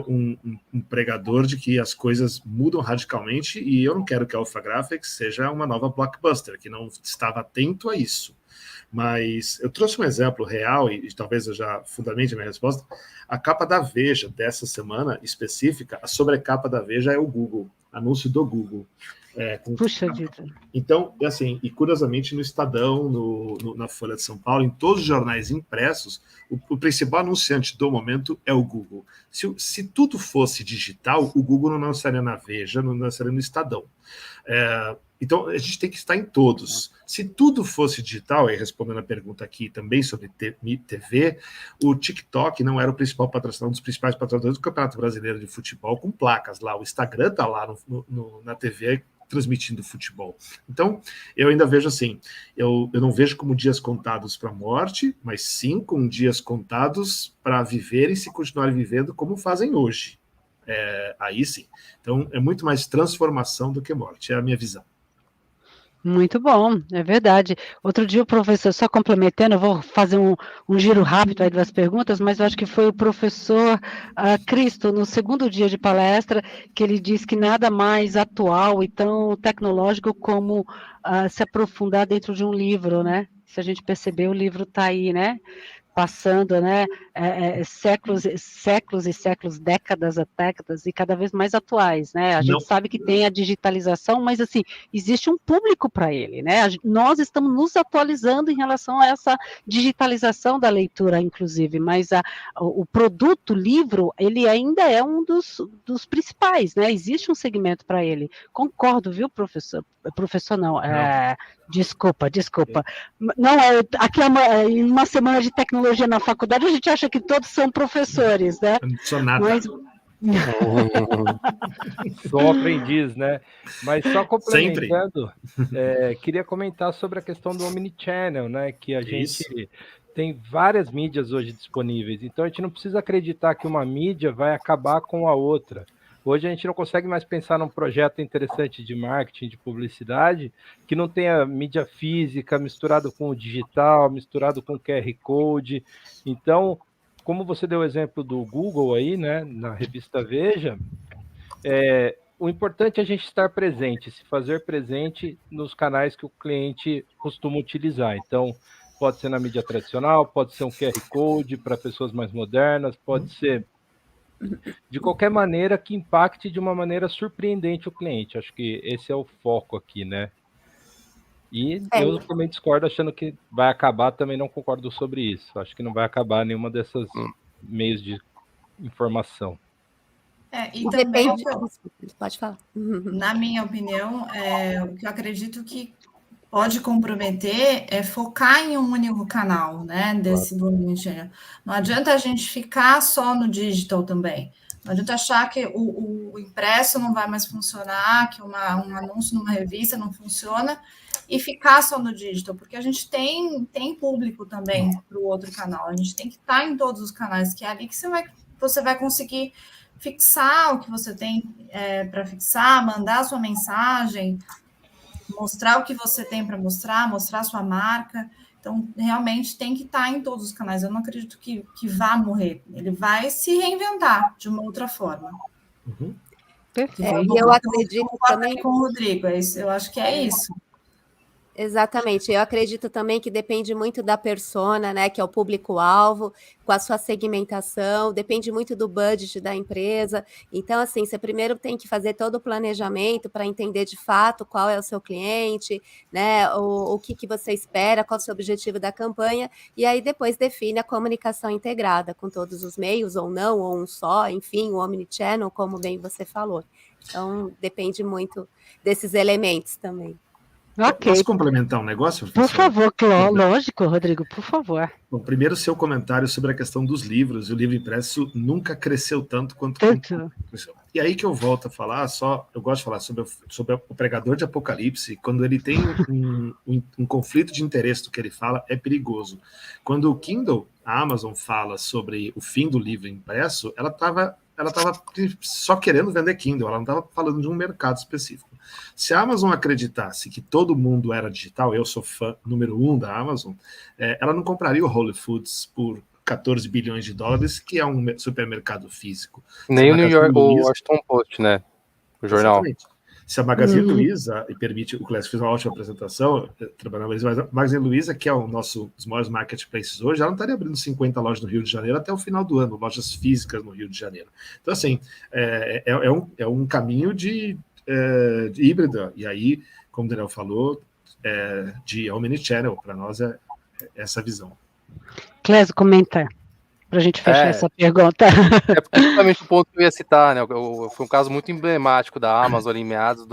um pregador de que as coisas mudam radicalmente, e eu não quero que a Alpha Graphics seja uma nova blockbuster, que não estava atento a isso. Mas eu trouxe um exemplo real, e talvez eu já fundamente a minha resposta. A capa da Veja dessa semana específica, a sobrecapa da Veja é o Google, anúncio do Google. Puxa vida. Então, assim, e curiosamente no Estadão, na Folha de São Paulo, em todos os jornais impressos, o principal anunciante do momento é o Google. Se tudo fosse digital, o Google não estaria na Veja, não estaria no Estadão. Então, a gente tem que estar em todos. Se tudo fosse digital, e respondendo a pergunta aqui também sobre TV, o TikTok não era o principal patrocinador, um dos principais patrocinadores do Campeonato Brasileiro de Futebol, com placas lá. O Instagram está lá na TV transmitindo futebol. Então, eu ainda vejo assim, eu não vejo como dias contados para a morte, mas sim com dias contados para viver e se continuar vivendo como fazem hoje. Aí sim. Então, é muito mais transformação do que morte, é a minha visão. Muito bom, é verdade. Outro dia o professor, só complementando, eu vou fazer um giro rápido aí das perguntas, mas eu acho que foi o professor Cristo, no segundo dia de palestra, que ele disse que nada mais atual e tão tecnológico como se aprofundar dentro de um livro, né? Se a gente perceber, o livro está aí, né? Passando, né, séculos e séculos, décadas a décadas, e cada vez mais atuais, né? A gente sabe que tem a digitalização, mas, assim, existe um público para ele, né? Nós estamos nos atualizando em relação a essa digitalização da leitura, inclusive, mas o produto, livro, ele ainda é um dos principais, né? Existe um segmento para ele. Concordo, viu, professor? Professor não. Desculpa. Não, aqui em uma semana de tecnologia na faculdade, a gente acha que todos são professores, né? Eu não sou nada. Mas... Sou um aprendiz, né? Mas só complementando, queria comentar sobre a questão do Omnichannel, né? Que a gente tem várias mídias hoje disponíveis, então a gente não precisa acreditar que uma mídia vai acabar com a outra. Hoje a gente não consegue mais pensar num projeto interessante de marketing, de publicidade, que não tenha mídia física misturado com o digital, misturado com o QR Code. Então, como você deu o exemplo do Google aí, né, na revista Veja, o importante é a gente estar presente, se fazer presente nos canais que o cliente costuma utilizar. Então, pode ser na mídia tradicional, pode ser um QR Code para pessoas mais modernas, pode ser de qualquer maneira que impacte de uma maneira surpreendente o cliente. Acho que esse é o foco aqui, né? E eu também discordo, achando que vai acabar, também não concordo sobre isso. Acho que não vai acabar nenhuma dessas meios de informação. E também, pode falar. Na minha opinião, o que eu acredito que pode comprometer é focar em um único canal, né, desse volume. Não adianta a gente ficar só no digital também. Não adianta achar que o impresso não vai mais funcionar, que um anúncio numa revista não funciona, e ficar só no digital, porque a gente tem público também para o outro canal. A gente tem que estar em todos os canais, que é ali que você vai conseguir fixar o que você tem para fixar, mandar a sua mensagem, mostrar o que você tem para mostrar a sua marca. Então, realmente tem que estar em todos os canais. Eu não acredito que vá morrer. Ele vai se reinventar de uma outra forma. E eu acredito também com o Rodrigo. Eu acho que é isso. Exatamente, eu acredito também que depende muito da persona, né, que é o público-alvo, com a sua segmentação, depende muito do budget da empresa. Então, assim, você primeiro tem que fazer todo o planejamento para entender de fato qual é o seu cliente, né, o que você espera, qual é o seu objetivo da campanha, e aí depois define a comunicação integrada com todos os meios, ou não, ou um só, enfim, o omnichannel, como bem você falou. Então, depende muito desses elementos também. Ok. Posso complementar um negócio? Por favor, lógico, Rodrigo, por favor. Bom, primeiro, seu comentário sobre a questão dos livros. O livro impresso nunca cresceu tanto quanto cresceu. E aí que eu volto a falar, eu gosto de falar sobre o pregador de Apocalipse. Quando ele tem um conflito de interesse do que ele fala, é perigoso. Quando o Kindle, a Amazon, fala sobre o fim do livro impresso, ela estava só querendo vender Kindle, ela não estava falando de um mercado específico. Se a Amazon acreditasse que todo mundo era digital, eu sou fã número 1 da Amazon, ela não compraria o Whole Foods por 14 bilhões de dólares, que é um supermercado físico. Nem o New York, o Washington Post, né? O jornal. Exatamente. Se a Magazine Luiza, e permite, o Clécio fez uma ótima apresentação, trabalhando mas a Magazine Luiza, que é um dos maiores marketplaces hoje, ela não estaria abrindo 50 lojas no Rio de Janeiro até o final do ano, lojas físicas no Rio de Janeiro. Então, assim, é um caminho de híbrida, e aí, como o Daniel falou, de omnichannel, para nós é essa visão. Clésio, comenta para a gente fechar essa pergunta. É porque justamente o ponto que eu ia citar, né? Foi um caso muito emblemático da Amazon em meados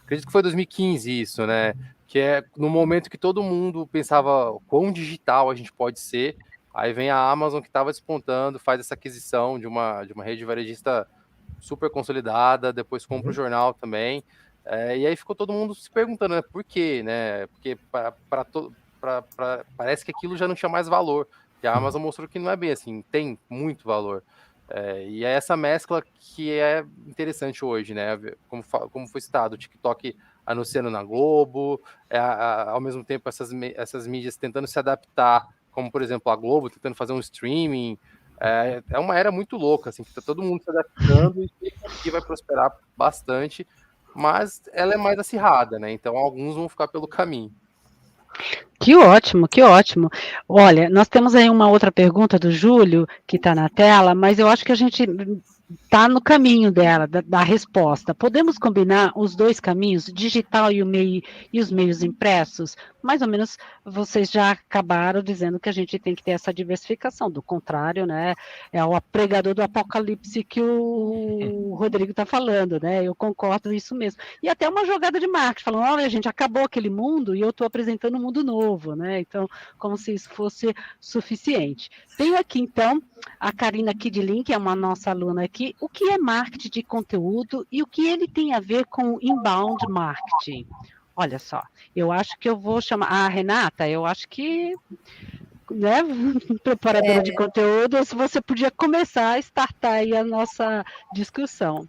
acredito que foi 2015 isso, né? Que é no momento que todo mundo pensava quão digital a gente pode ser, aí vem a Amazon que estava despontando, faz essa aquisição de uma rede varejista super consolidada, depois compra o jornal também, e aí ficou todo mundo se perguntando, né, por quê, né? Porque parece que aquilo já não tinha mais valor. E a Amazon mostrou que não é bem assim, tem muito valor. E é essa mescla que é interessante hoje, né? Como foi citado, o TikTok anunciando na Globo, ao mesmo tempo essas mídias tentando se adaptar, como por exemplo a Globo tentando fazer um streaming. É uma era muito louca, assim, que tá todo mundo se adaptando e que vai prosperar bastante, mas ela é mais acirrada, né? Então alguns vão ficar pelo caminho. Que ótimo, que ótimo. Olha, nós temos aí uma outra pergunta do Júlio, que está na tela, mas eu acho que a gente está no caminho dela, da resposta. Podemos combinar os dois caminhos, digital e os meios impressos? Mais ou menos, vocês já acabaram dizendo que a gente tem que ter essa diversificação. Do contrário, né, é o pregador do apocalipse que o Rodrigo está falando, né? Eu concordo isso mesmo. E até uma jogada de marketing, falando, olha, gente, acabou aquele mundo e eu estou apresentando um mundo novo, né? Então, como se isso fosse suficiente. Tenho aqui, então, a Karina Kidlin, que é uma nossa aluna aqui. O que é marketing de conteúdo e o que ele tem a ver com inbound marketing? Olha só, eu acho que eu vou chamar a Renata, eu acho que, né, preparadora de conteúdo, se você podia começar a startar aí a nossa discussão.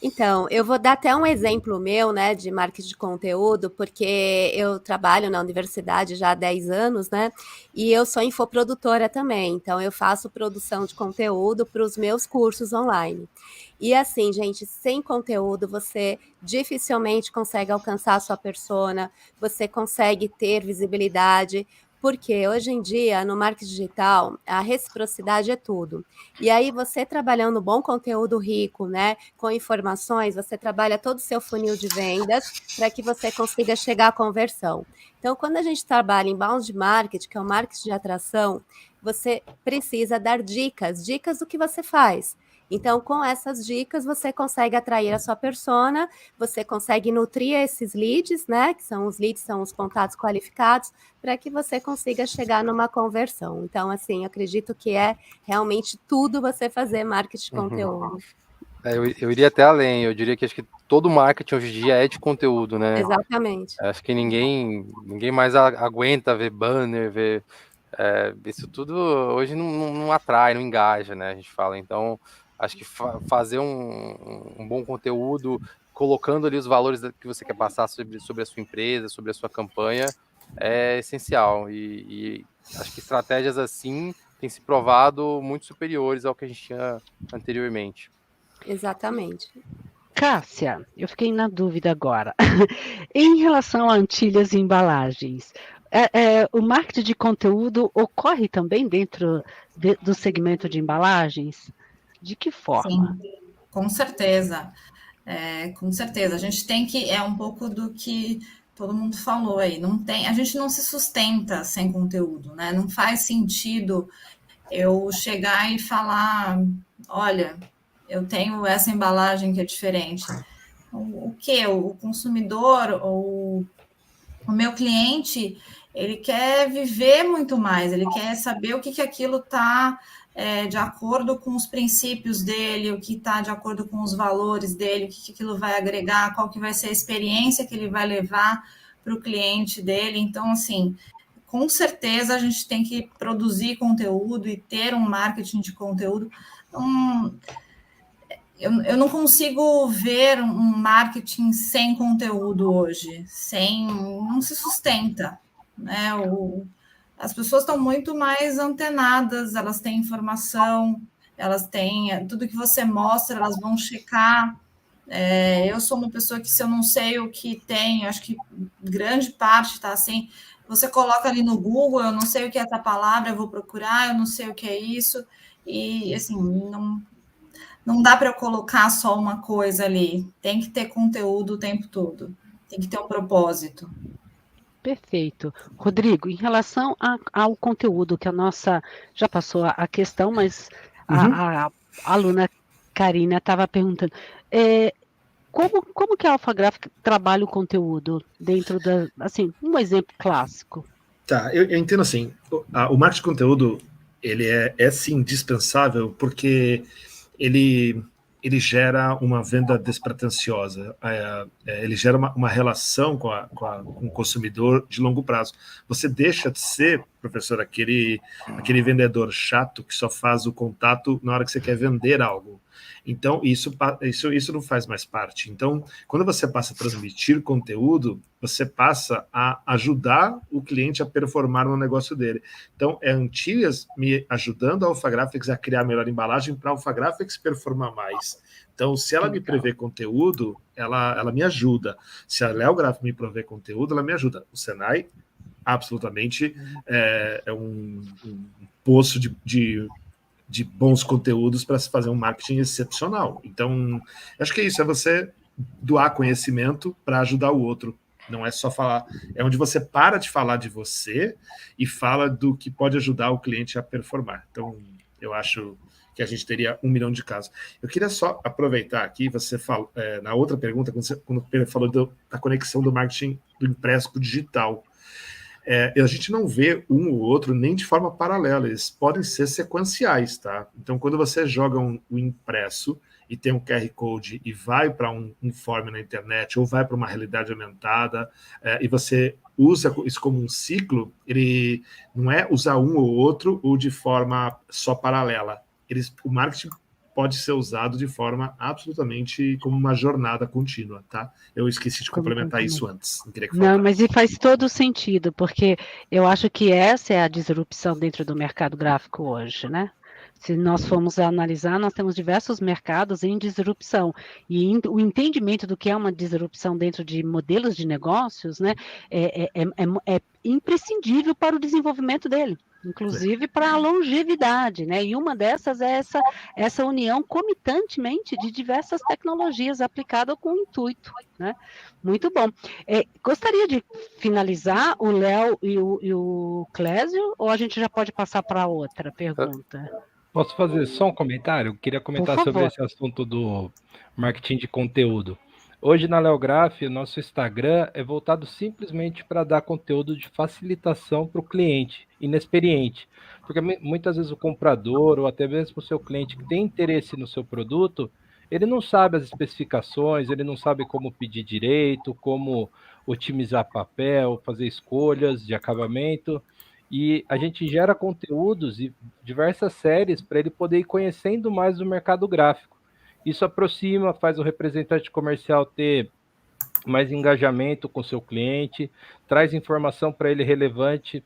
Então, eu vou dar até um exemplo meu, né, de marketing de conteúdo, porque eu trabalho na universidade já há 10 anos, né, e eu sou infoprodutora também, então eu faço produção de conteúdo para os meus cursos online. E assim, gente, sem conteúdo você dificilmente consegue alcançar a sua persona, você consegue ter visibilidade, porque hoje em dia, no marketing digital, a reciprocidade é tudo. E aí, você trabalhando bom conteúdo rico, né, com informações, você trabalha todo o seu funil de vendas para que você consiga chegar à conversão. Então, quando a gente trabalha em inbound marketing, que é o marketing de atração, você precisa dar dicas do que você faz. Então, com essas dicas, você consegue atrair a sua persona, você consegue nutrir esses leads, né? Que são os leads, são os contatos qualificados, para que você consiga chegar numa conversão. Então, assim, eu acredito que é realmente tudo você fazer marketing de conteúdo. Eu iria até além, eu diria que acho que todo marketing hoje em dia é de conteúdo, né? Exatamente. Acho que ninguém mais aguenta ver banner, ver... isso tudo hoje não atrai, não engaja, né? A gente fala, então... Acho que fazer um bom conteúdo, colocando ali os valores que você quer passar sobre a sua empresa, sobre a sua campanha, é essencial. E acho que estratégias assim têm se provado muito superiores ao que a gente tinha anteriormente. Exatamente. Cássia, eu fiquei na dúvida agora. Em relação a antilhas e embalagens, o marketing de conteúdo ocorre também dentro do segmento de embalagens? De que forma? Sim, com certeza. Com certeza. A gente tem que... É um pouco do que todo mundo falou aí. A gente não se sustenta sem conteúdo, né? Não faz sentido eu chegar e falar, olha, eu tenho essa embalagem que é diferente. O quê? O consumidor ou o meu cliente, ele quer viver muito mais, ele quer saber o que aquilo está de acordo com os princípios dele, o que está de acordo com os valores dele, o que aquilo vai agregar, qual que vai ser a experiência que ele vai levar para o cliente dele. Então, assim, com certeza a gente tem que produzir conteúdo e ter um marketing de conteúdo. Eu não consigo ver um marketing sem conteúdo hoje, não se sustenta, né? As pessoas estão muito mais antenadas, elas têm informação, elas têm tudo que você mostra, elas vão checar. Eu sou uma pessoa que, se eu não sei o que tem, acho que grande parte está assim, você coloca ali no Google, eu não sei o que é essa palavra, eu vou procurar, eu não sei o que é isso, e assim, não dá para eu colocar só uma coisa ali, tem que ter conteúdo o tempo todo, tem que ter um propósito. Perfeito. Rodrigo, em relação ao conteúdo, que a nossa já passou a questão, mas a aluna Karina estava perguntando, como que a Alphagráfica trabalha o conteúdo dentro assim, um exemplo clássico? Tá, eu entendo assim, o marketing de conteúdo, ele é sim indispensável, porque ele gera uma venda despretensiosa, ele gera uma relação com o consumidor de longo prazo. Você deixa de ser, professor, aquele vendedor chato que só faz o contato na hora que você quer vender algo. Então, isso não faz mais parte. Então, quando você passa a transmitir conteúdo, você passa a ajudar o cliente a performar no negócio dele. Então, é Antilhas me ajudando a Alphagraphics a criar melhor embalagem para a Alphagraphics performar mais. Então, se ela me prevê conteúdo, ela me ajuda. Se a Léo Graph me provê conteúdo, ela me ajuda. O Senai, absolutamente, é um poço de bons conteúdos para se fazer um marketing excepcional. Então, acho que é isso, é você doar conhecimento para ajudar o outro. Não é só falar, é onde você para de falar de você e fala do que pode ajudar o cliente a performar. Então, eu acho que a gente teria 1 milhão de casos. Eu queria só aproveitar aqui, você falou, na outra pergunta, quando você falou da conexão do marketing do impresso com o digital. A gente não vê um ou outro nem de forma paralela, eles podem ser sequenciais, tá? Então, quando você joga um impresso e tem um QR Code e vai para um form na internet ou vai para uma realidade aumentada e você usa isso como um ciclo, ele não é usar um ou outro ou de forma só paralela. O marketing pode ser usado de forma absolutamente como uma jornada contínua, tá? Eu esqueci de complementar isso antes. Não queria que Não, mas faz todo sentido, porque eu acho que essa é a disrupção dentro do mercado gráfico hoje, né? Se nós formos analisar, nós temos diversos mercados em disrupção, e o entendimento do que é uma disrupção dentro de modelos de negócios, né, é imprescindível para o desenvolvimento dele, inclusive para a longevidade, né? E uma dessas é essa união comitantemente de diversas tecnologias aplicadas com o intuito, né? Muito bom. Gostaria de finalizar o Léo e o Clésio, ou a gente já pode passar para outra pergunta? Posso fazer só um comentário? Eu queria comentar sobre esse assunto do marketing de conteúdo. Hoje na Leograph, o nosso Instagram é voltado simplesmente para dar conteúdo de facilitação para o cliente inexperiente. Porque muitas vezes o comprador ou até mesmo o seu cliente que tem interesse no seu produto, ele não sabe as especificações, ele não sabe como pedir direito, como otimizar papel, fazer escolhas de acabamento. E a gente gera conteúdos e diversas séries para ele poder ir conhecendo mais do mercado gráfico. Isso aproxima, faz o representante comercial ter mais engajamento com o seu cliente, traz informação para ele relevante,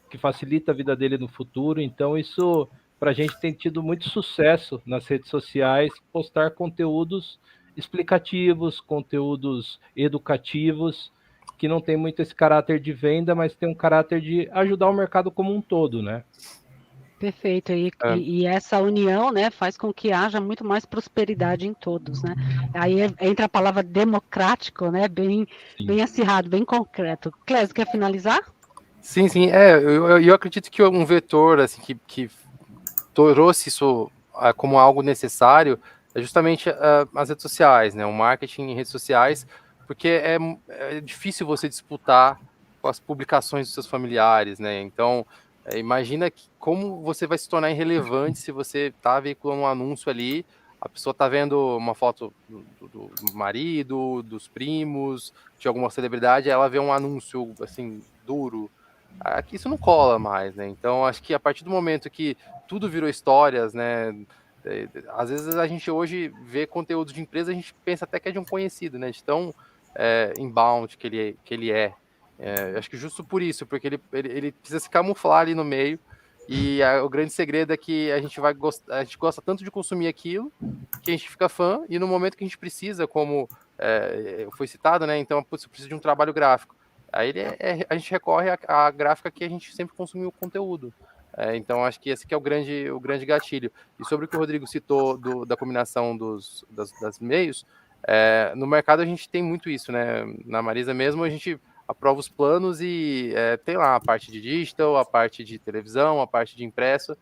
que facilita a vida dele no futuro. Então, isso para a gente tem tido muito sucesso nas redes sociais, postar conteúdos explicativos, conteúdos educativos, que não tem muito esse caráter de venda, mas tem um caráter de ajudar o mercado como um todo, né? Perfeito, e essa união, né, faz com que haja muito mais prosperidade em todos, né? Aí entra a palavra democrático, né, bem acirrado, bem concreto. Clésio, quer finalizar? Sim, eu acredito que um vetor assim, que trouxe isso como algo necessário é justamente as redes sociais, né, o marketing em redes sociais, porque é difícil você disputar com as publicações dos seus familiares, né, então imagina como você vai se tornar irrelevante se você está veiculando um anúncio ali, a pessoa está vendo uma foto do marido, dos primos, de alguma celebridade, ela vê um anúncio assim duro, aqui isso não cola mais, né? Então acho que a partir do momento que tudo virou histórias, né? Às vezes a gente hoje vê conteúdo de empresa, a gente pensa até que é de um conhecido, né? De tão inbound que ele é. Acho que justo por isso, porque ele precisa se camuflar ali no meio, e o grande segredo é que a gente gosta tanto de consumir aquilo, que a gente fica fã, e no momento que a gente precisa, como foi citado, né, então, putz, eu preciso de um trabalho gráfico, aí a gente recorre à gráfica que a gente sempre consumiu o conteúdo. Então, acho que esse que é o grande gatilho. E sobre o que o Rodrigo citou da combinação das meios, no mercado a gente tem muito isso, né, na Marisa mesmo, a gente aprova os planos e tem lá a parte de digital, a parte de televisão, a parte de impresso,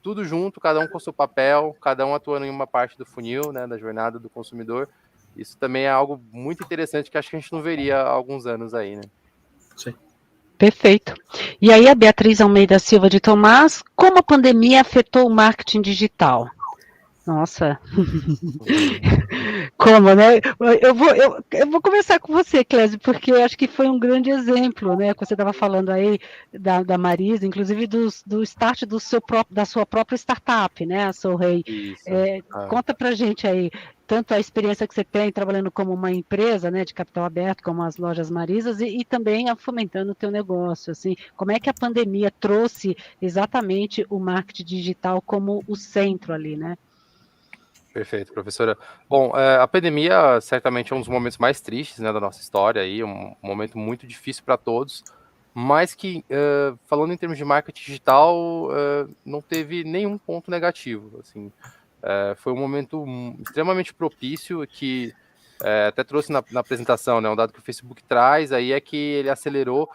tudo junto, cada um com o seu papel, cada um atuando em uma parte do funil, né, da jornada do consumidor. Isso também é algo muito interessante que acho que a gente não veria há alguns anos aí, né? Sim. Perfeito. E aí a Beatriz Almeida Silva de Tomás, como a pandemia afetou o marketing digital? Nossa, como, né? Eu vou começar com você, Clésio, porque eu acho que foi um grande exemplo, né? Que você estava falando aí da Marisa, inclusive do start da sua própria startup, né? A Soulrey. Conta pra gente aí, tanto a experiência que você tem trabalhando como uma empresa, né, de capital aberto, como as lojas Marisas, e também fomentando o teu negócio, assim, como é que a pandemia trouxe exatamente o marketing digital como o centro ali, né? Perfeito, professora. Bom, a pandemia certamente é um dos momentos mais tristes, né, da nossa história, aí, um momento muito difícil para todos, mas que, falando em termos de marketing digital, não teve nenhum ponto negativo. Assim, foi um momento extremamente propício que até trouxe na apresentação, né, um dado que o Facebook traz, aí é que ele acelerou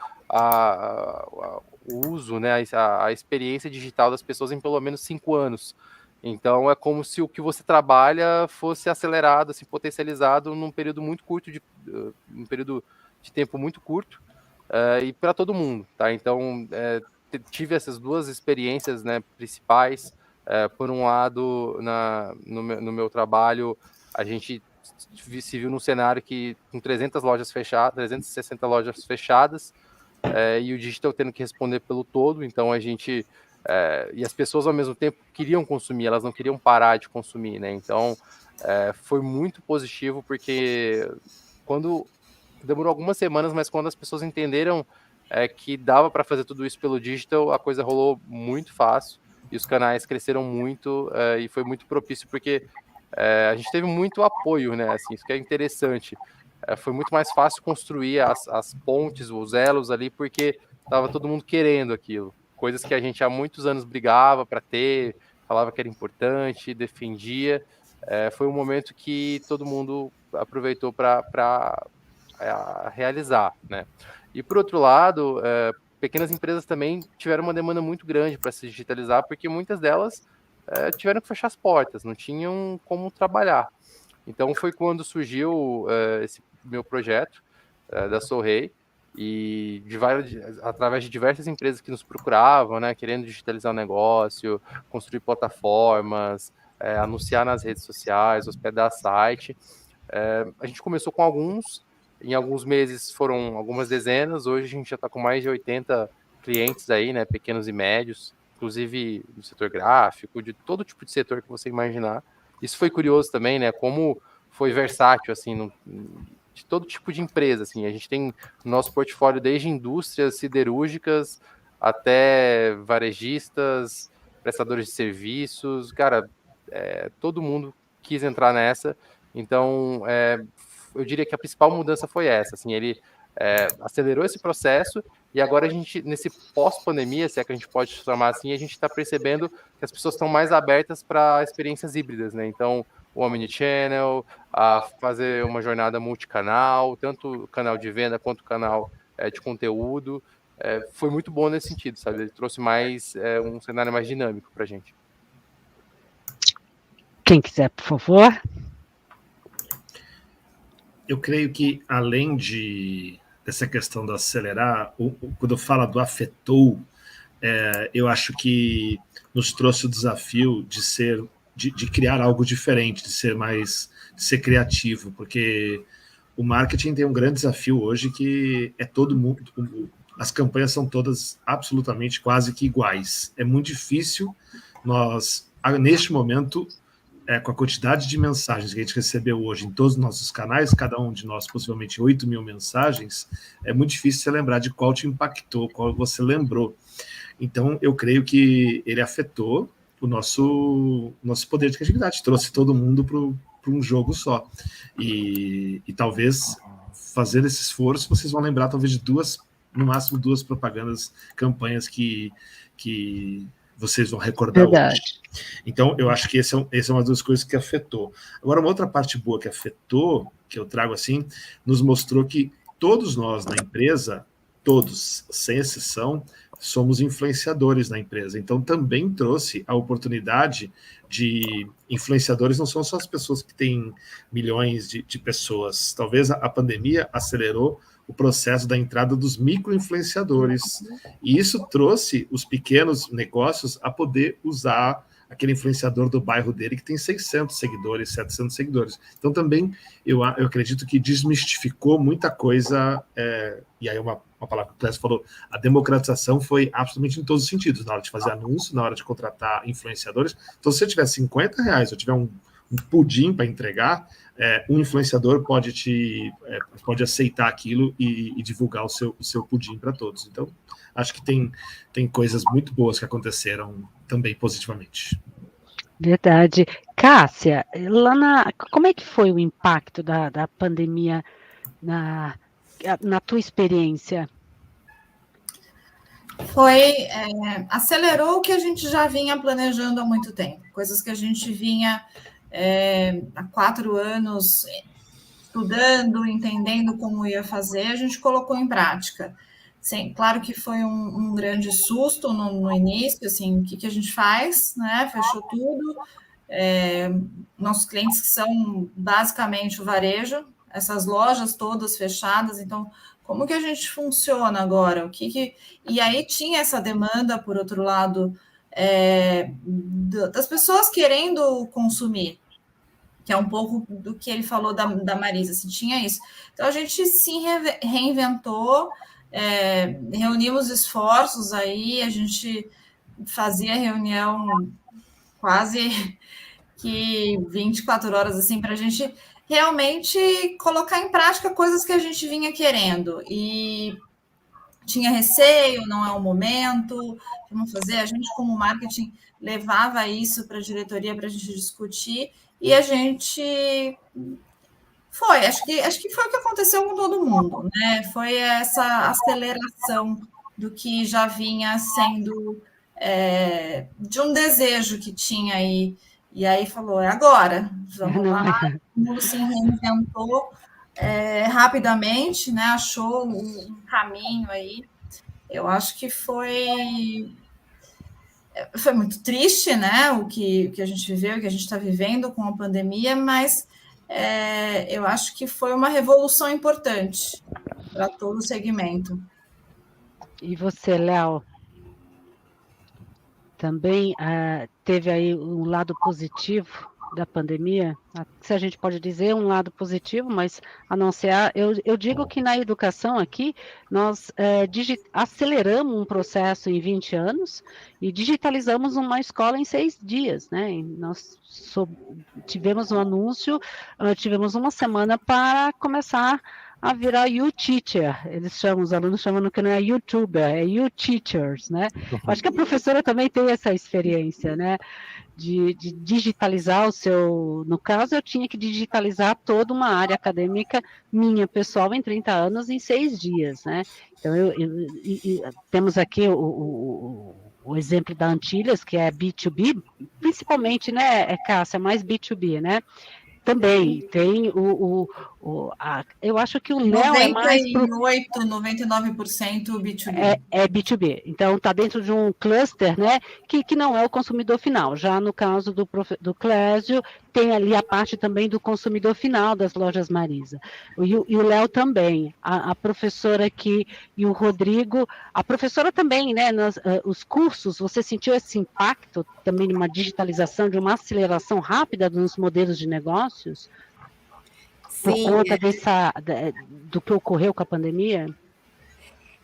o uso, né, a experiência digital das pessoas em pelo menos 5 anos. Então é como se o que você trabalha fosse acelerado, assim, potencializado num período muito curto, um período de tempo muito curto, e para todo mundo, tá? Então tive essas duas experiências, né, principais. Por um lado, no meu trabalho, a gente se viu num cenário que com 300 lojas fechadas, 360 lojas fechadas, e o digital tendo que responder pelo todo, então a gente e as pessoas ao mesmo tempo queriam consumir, elas não queriam parar de consumir, né? Então foi muito positivo, porque quando demorou algumas semanas, mas quando as pessoas entenderam que dava para fazer tudo isso pelo digital, a coisa rolou muito fácil e os canais cresceram muito, e foi muito propício, porque a gente teve muito apoio, né? Assim, isso que é interessante. Foi muito mais fácil construir as pontes, os elos ali, porque estava todo mundo querendo aquilo. Coisas que a gente há muitos anos brigava para ter, falava que era importante, defendia. Foi um momento que todo mundo aproveitou para realizar, né? E por outro lado, pequenas empresas também tiveram uma demanda muito grande para se digitalizar, porque muitas delas tiveram que fechar as portas, não tinham como trabalhar. Então foi quando surgiu esse meu projeto da Sorrey, e através de diversas empresas que nos procuravam, né, querendo digitalizar o negócio, construir plataformas, anunciar nas redes sociais, hospedar site. A gente começou com alguns, em alguns meses foram algumas dezenas, hoje a gente já está com mais de 80 clientes aí, né, pequenos e médios, inclusive do setor gráfico, de todo tipo de setor que você imaginar. Isso foi curioso também, né, como foi versátil, assim, de todo tipo de empresa, assim. A gente tem no nosso portfólio desde indústrias siderúrgicas até varejistas, prestadores de serviços, cara, todo mundo quis entrar nessa. Então, eu diria que a principal mudança foi essa, assim, ele acelerou esse processo, e agora a gente, nesse pós-pandemia, se é que a gente pode chamar assim, a gente está percebendo que as pessoas estão mais abertas para experiências híbridas, né? Então, o omnichannel, a fazer uma jornada multicanal, tanto canal de venda quanto canal de conteúdo, foi muito bom nesse sentido, sabe? Ele trouxe mais um cenário mais dinâmico para a gente. Quem quiser, por favor. Eu creio que, além dessa questão do acelerar, quando eu falo do afetou, eu acho que nos trouxe o desafio de criar algo diferente, de ser criativo, porque o marketing tem um grande desafio hoje, que é todo mundo, as campanhas são todas absolutamente quase que iguais. É muito difícil nós, neste momento, com a quantidade de mensagens que a gente recebeu hoje em todos os nossos canais, cada um de nós possivelmente 8 mil mensagens, é muito difícil você lembrar de qual te impactou, qual você lembrou. Então, eu creio que ele afetou o nosso poder de criatividade, trouxe todo mundo para um jogo só. E talvez, fazendo esse esforço, vocês vão lembrar talvez de no máximo duas propagandas, campanhas que vocês vão recordar hoje. Então, eu acho que essa é uma das coisas que afetou. Agora, uma outra parte boa que afetou, que eu trago assim, nos mostrou que todos nós na empresa, todos, sem exceção, somos influenciadores na empresa. Então, também trouxe a oportunidade de influenciadores, não são só as pessoas que têm milhões de pessoas. Talvez a pandemia acelerou o processo da entrada dos micro-influenciadores. E isso trouxe os pequenos negócios a poder usar aquele influenciador do bairro dele que tem 600 seguidores, 700 seguidores. Então, também, eu acredito que desmistificou muita coisa, e aí uma palavra que o Clécio falou, a democratização foi absolutamente em todos os sentidos, na hora de fazer anúncio, na hora de contratar influenciadores. Então, se você tiver R$50, ou tiver um pudim para entregar, um influenciador pode aceitar aquilo e divulgar o seu pudim para todos. Então, acho que tem coisas muito boas que aconteceram também positivamente. Verdade. Cássia, como é que foi o impacto da pandemia na tua experiência? Acelerou o que a gente já vinha planejando há muito tempo, coisas que a gente vinha há 4 anos estudando, entendendo como ia fazer, a gente colocou em prática. Sim, claro que foi um grande susto no início, assim, o que a gente faz, né? Fechou tudo. Nossos clientes que são basicamente o varejo, essas lojas todas fechadas, então, como que a gente funciona agora? E aí tinha essa demanda, por outro lado, das pessoas querendo consumir, que é um pouco do que ele falou da Marisa, assim, tinha isso. Então, a gente se reinventou, reunimos esforços aí, a gente fazia reunião quase que 24 horas, assim, para a gente realmente colocar em prática coisas que a gente vinha querendo. E tinha receio, não é o momento, vamos fazer. A gente, como marketing, levava isso para a diretoria para a gente discutir, e a gente acho que foi o que aconteceu com todo mundo, né? Foi essa aceleração do que já vinha sendo de um desejo que tinha aí. E aí falou, agora, vamos lá. Todo mundo se reinventou rapidamente, né? Achou um caminho aí. Eu acho que foi foi muito triste, né? O que a gente viveu, o que a gente está vivendo com a pandemia, mas eu acho que foi uma revolução importante para todo o segmento. E você, Léo? Também teve aí um lado positivo da pandemia, se a gente pode dizer um lado positivo, mas anunciar, eu digo que na educação aqui, nós aceleramos um processo em 20 anos e digitalizamos uma escola em 6 dias, né? E nós tivemos um anúncio, tivemos uma semana para começar a virar you-teacher, os alunos chamam que não é youtuber, é you-teachers, né? Acho que a professora também tem essa experiência, né? De digitalizar no caso, eu tinha que digitalizar toda uma área acadêmica minha, pessoal, em 30 anos, em 6 dias, né? Então, temos aqui o exemplo da Antilhas, que é B2B, principalmente, né, Cássia, mais B2B, né? Também tem eu acho que o Léo é mais... 99% B2B. É B2B. Então, está dentro de um cluster, né, que não é o consumidor final. Já no caso do Clésio, tem ali a parte também do consumidor final das lojas Marisa. E o Léo também. A professora aqui e o Rodrigo. A professora também, né, os cursos, você sentiu esse impacto também de uma digitalização, de uma aceleração rápida nos modelos de negócios? Sim, por conta do que ocorreu com a pandemia?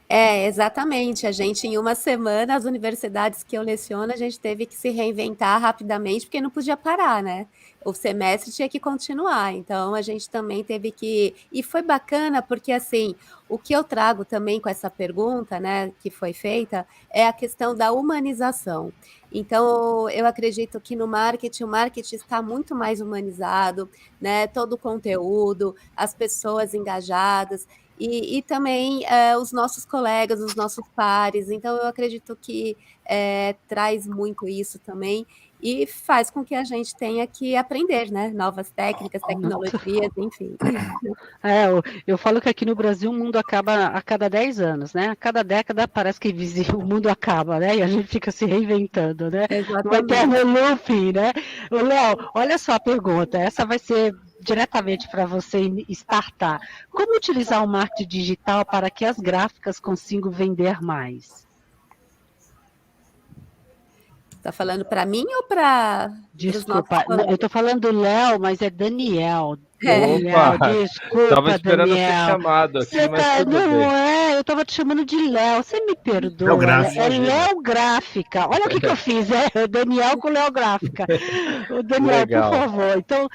Exatamente. A gente, em uma semana, as universidades que eu leciono, a gente teve que se reinventar rapidamente, porque não podia parar, né? O semestre tinha que continuar. Então, a gente também teve que... E foi bacana, porque, assim, o que eu trago também com essa pergunta, né, que foi feita, é a questão da humanização. Então, eu acredito que no marketing, o marketing está muito mais humanizado, né? Todo o conteúdo, as pessoas engajadas, e também os nossos colegas, os nossos pares. Então, eu acredito que traz muito isso também e faz com que a gente tenha que aprender, né? Novas técnicas, tecnologias, enfim. Eu falo que aqui no Brasil o mundo acaba a cada 10 anos, né? A cada década parece que o mundo acaba, né? E a gente fica se reinventando, né? Vai ter no fim, né? Léo, olha só a pergunta, essa vai ser diretamente para você startar. Como utilizar o marketing digital para que as gráficas consigam vender mais? Está falando para mim ou para... Desculpa, eu estou falando do Léo, mas é Daniel. Daniel, desculpa, estava esperando Daniel. ser chamado aqui, mas tudo bem. Eu estava te chamando de Léo, você me perdoa. Leográfica. É Léo Gráfica. Olha o que eu fiz, o Daniel com Léo Gráfica. O Daniel, Legal. por favor. Então,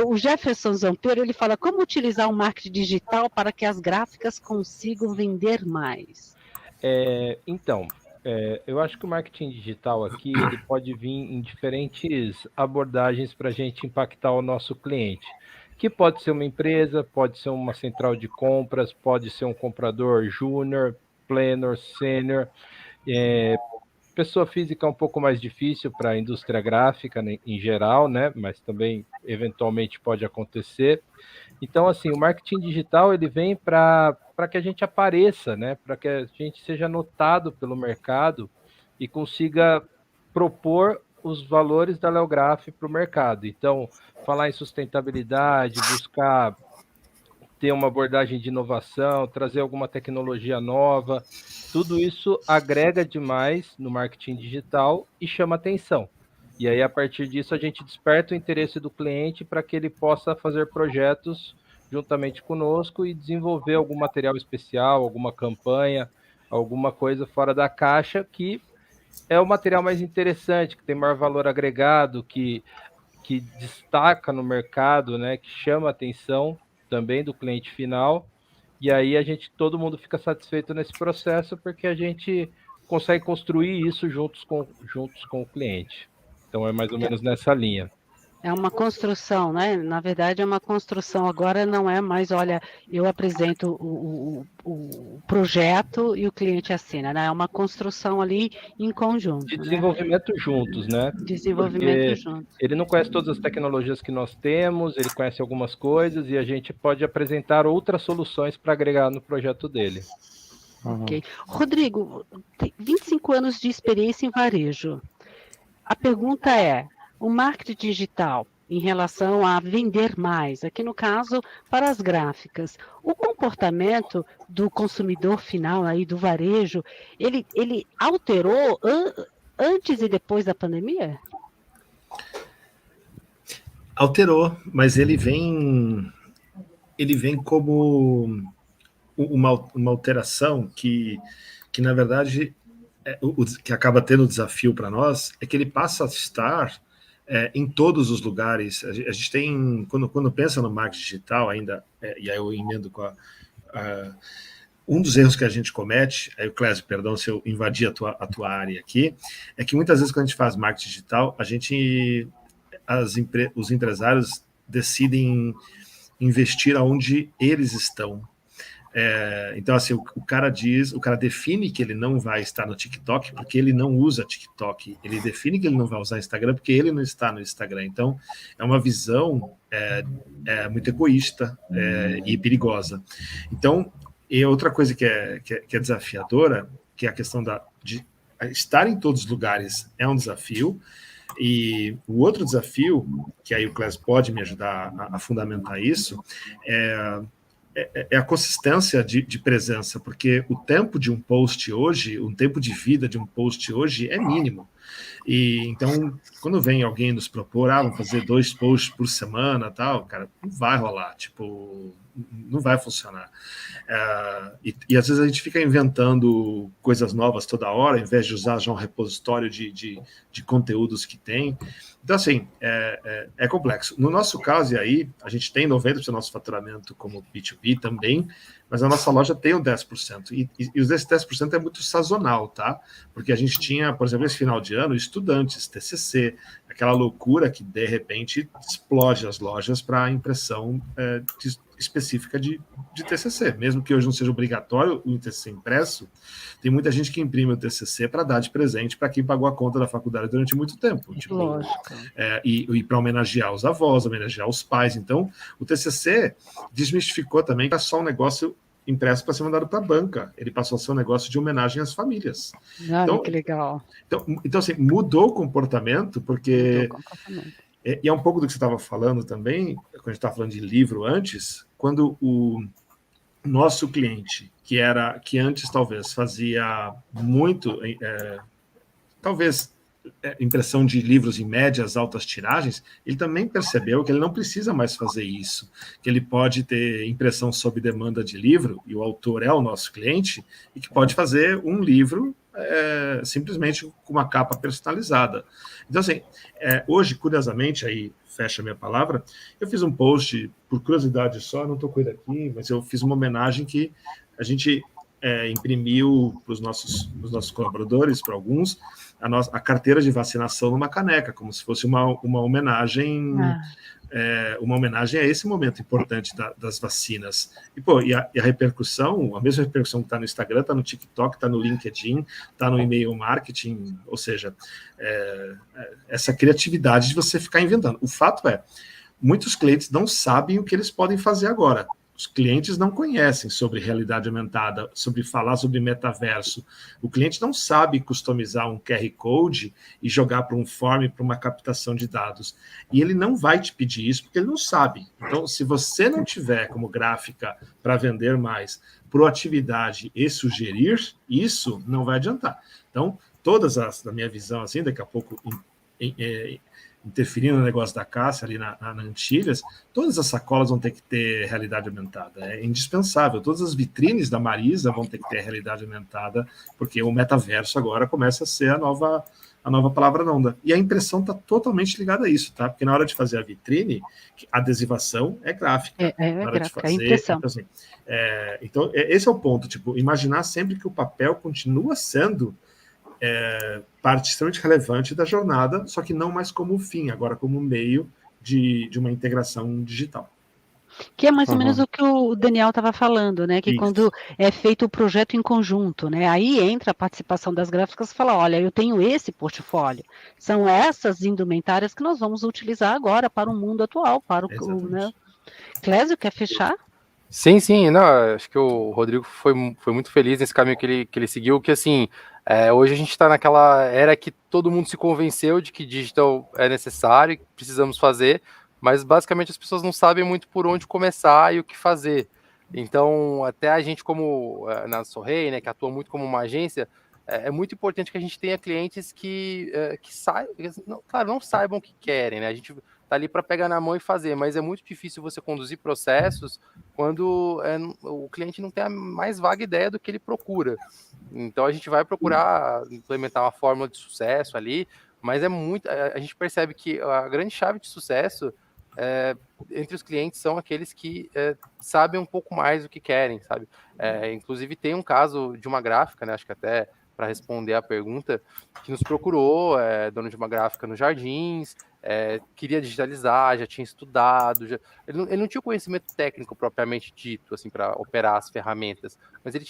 o Jefferson Zampeiro, ele fala como utilizar o marketing digital para que as gráficas consigam vender mais. Eu acho que o marketing digital aqui ele pode vir em diferentes abordagens para a gente impactar o nosso cliente, que pode ser uma empresa, pode ser uma central de compras, pode ser um comprador júnior, pleno, sênior. Pessoa física é um pouco mais difícil para a indústria gráfica, né, em geral, né, mas também eventualmente pode acontecer. Então, assim, o marketing digital ele vem para que a gente apareça, né? Para que a gente seja notado pelo mercado e consiga propor os valores da Leograph para o mercado. Então, falar em sustentabilidade, buscar ter uma abordagem de inovação, trazer alguma tecnologia nova, tudo isso agrega demais no marketing digital e chama atenção. E aí, a partir disso, a gente desperta o interesse do cliente para que ele possa fazer projetos juntamente conosco e desenvolver algum material especial, alguma campanha, alguma coisa fora da caixa que é o material mais interessante, que tem maior valor agregado, que destaca no mercado, né, que chama a atenção também do cliente final. E aí todo mundo fica satisfeito nesse processo porque a gente consegue construir isso juntos com o cliente. Então, é mais ou menos nessa linha. É uma construção, né? Na verdade, é uma construção. Agora não é mais, olha, eu apresento o projeto e o cliente assina, né? É uma construção ali em conjunto. De desenvolvimento, né? Juntos, né? Desenvolvimento juntos. Ele não conhece todas as tecnologias que nós temos, ele conhece algumas coisas e a gente pode apresentar outras soluções para agregar no projeto dele. Ok. Rodrigo, tem 25 anos de experiência em varejo. A pergunta é, o marketing digital em relação a vender mais, aqui no caso, para as gráficas, o comportamento do consumidor final aí do varejo, ele alterou antes e depois da pandemia? Alterou, mas ele vem como uma alteração que na verdade, que acaba tendo o desafio para nós, é que ele passa a estar em todos os lugares. A gente tem, quando pensa no marketing digital ainda, e aí eu emendo com um dos erros que a gente comete, aí o Clésio, perdão se eu invadi a tua área aqui, é que muitas vezes quando a gente faz marketing digital, os empresários decidem investir aonde eles estão. Então, assim, o cara define que ele não vai estar no TikTok porque ele não usa TikTok. Ele define que ele não vai usar Instagram porque ele não está no Instagram. Então, é uma visão muito egoísta e perigosa. Então, e outra coisa que é desafiadora, que é a questão de estar em todos os lugares, é um desafio. E o outro desafio, que aí o Clésio pode me ajudar a fundamentar isso, é a consistência de presença, porque o tempo de um post hoje, o tempo de vida de um post hoje é mínimo. E então, quando vem alguém nos propor, vamos fazer 2 posts por semana, tal, cara, não vai rolar, tipo, não vai funcionar. E às vezes a gente fica inventando coisas novas toda hora, ao invés de usar já um repositório de conteúdos que tem. Então, assim, é complexo. No nosso caso, e aí, a gente tem 90% do nosso faturamento como B2B também, mas a nossa loja tem o 10%. E esse 10% é muito sazonal, tá? Porque a gente tinha, por exemplo, esse final de ano, estudantes, TCC, aquela loucura que, de repente, explode as lojas para impressão específica de TCC. Mesmo que hoje não seja obrigatório o TCC impresso, tem muita gente que imprime o TCC para dar de presente para quem pagou a conta da faculdade durante muito tempo. Lógico. E para homenagear os avós, homenagear os pais. Então, o TCC desmistificou também que é só um negócio impresso para ser mandado para a banca. Ele passou a ser um negócio de homenagem às famílias. Então, que legal. Então, assim, mudou o comportamento, porque... E é um pouco do que você estava falando também, quando a gente estava falando de livro antes, quando o nosso cliente, que antes talvez fazia muito, talvez impressão de livros em médias, altas tiragens, ele também percebeu que ele não precisa mais fazer isso, que ele pode ter impressão sob demanda de livro, e o autor é o nosso cliente, e que pode fazer um livro simplesmente com uma capa personalizada. Então, assim, hoje, curiosamente, aí fecha a minha palavra, eu fiz um post, por curiosidade só, não estou com ele aqui, mas eu fiz uma homenagem que a gente imprimiu para os nossos colaboradores, para alguns, a carteira de vacinação numa caneca, como se fosse uma homenagem... uma homenagem a esse momento importante das vacinas. E a repercussão, a mesma repercussão que está no Instagram, está no TikTok, está no LinkedIn, está no e-mail marketing, ou seja, essa criatividade de você ficar inventando. O fato é, muitos clientes não sabem o que eles podem fazer agora. Os clientes não conhecem sobre realidade aumentada, sobre falar sobre metaverso. O cliente não sabe customizar um QR Code e jogar para um form, para uma captação de dados. E ele não vai te pedir isso porque ele não sabe. Então, se você não tiver como gráfica para vender mais, proatividade e sugerir, isso não vai adiantar. Então, na minha visão, assim, daqui a pouco... interferindo no negócio da Cássia ali na Antilhas, todas as sacolas vão ter que ter realidade aumentada. É indispensável. Todas as vitrines da Marisa vão ter que ter realidade aumentada, porque o metaverso agora começa a ser a nova palavra na onda. E a impressão está totalmente ligada a isso, tá? Porque na hora de fazer a vitrine, a adesivação é gráfica. Na hora de fazer, impressão. Então, assim, então, esse é o ponto. Tipo, imaginar sempre que o papel continua sendo parte extremamente relevante da jornada, só que não mais como fim, agora como meio de uma integração digital. Que é mais ou menos o que o Daniel estava falando, né? Que Isso. quando é feito o projeto em conjunto, né? Aí entra a participação das gráficas e fala, olha, eu tenho esse portfólio. São essas indumentárias que nós vamos utilizar agora para o mundo atual, para o né? Clésio, quer fechar? Sim, não, acho que o Rodrigo foi muito feliz nesse caminho que ele seguiu, que assim, hoje a gente está naquela era que todo mundo se convenceu de que digital é necessário e que precisamos fazer, mas basicamente as pessoas não sabem muito por onde começar e o que fazer. Então, até a gente como na Sorrey, né, que atua muito como uma agência, é muito importante que a gente tenha clientes que saibam, claro, não saibam o que querem, né? A gente tá ali para pegar na mão e fazer, mas é muito difícil você conduzir processos quando o cliente não tem a mais vaga ideia do que ele procura. Então a gente vai procurar implementar uma fórmula de sucesso ali, mas a gente percebe que a grande chave de sucesso entre os clientes são aqueles que sabem um pouco mais do que querem, sabe? Inclusive tem um caso de uma gráfica, né? Acho que até para responder a pergunta, que nos procurou, dono de uma gráfica nos Jardins, queria digitalizar, já tinha estudado, ele não tinha o conhecimento técnico propriamente dito, assim, para operar as ferramentas, mas ele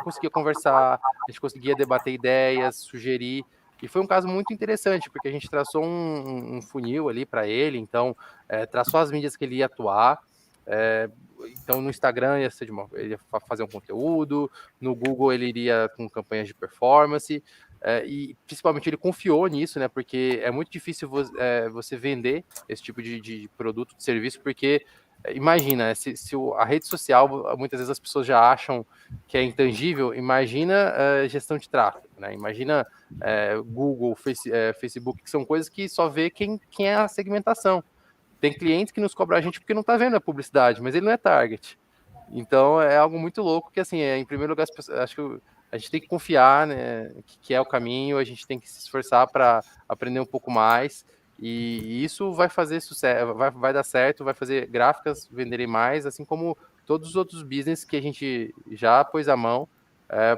conseguia conversar, a gente conseguia debater ideias, sugerir, e foi um caso muito interessante, porque a gente traçou um funil ali para ele, então traçou as mídias que ele ia atuar, então no Instagram ele ia fazer um conteúdo, no Google ele iria com campanhas de performance, e principalmente ele confiou nisso, né? Porque é muito difícil você vender esse tipo de produto, de serviço, porque imagina, se a rede social, muitas vezes as pessoas já acham que é intangível, imagina gestão de tráfego, né? Imagina Google, Facebook, que são coisas que só vê quem é a segmentação. Tem clientes que nos cobram a gente porque não está vendo a publicidade, mas ele não é target. Então é algo muito louco que, assim, em primeiro lugar, acho que a gente tem que confiar, né, que é o caminho, a gente tem que se esforçar para aprender um pouco mais, e isso vai fazer sucesso, vai dar certo, vai fazer gráficas venderem mais, assim como todos os outros business que a gente já pôs a mão,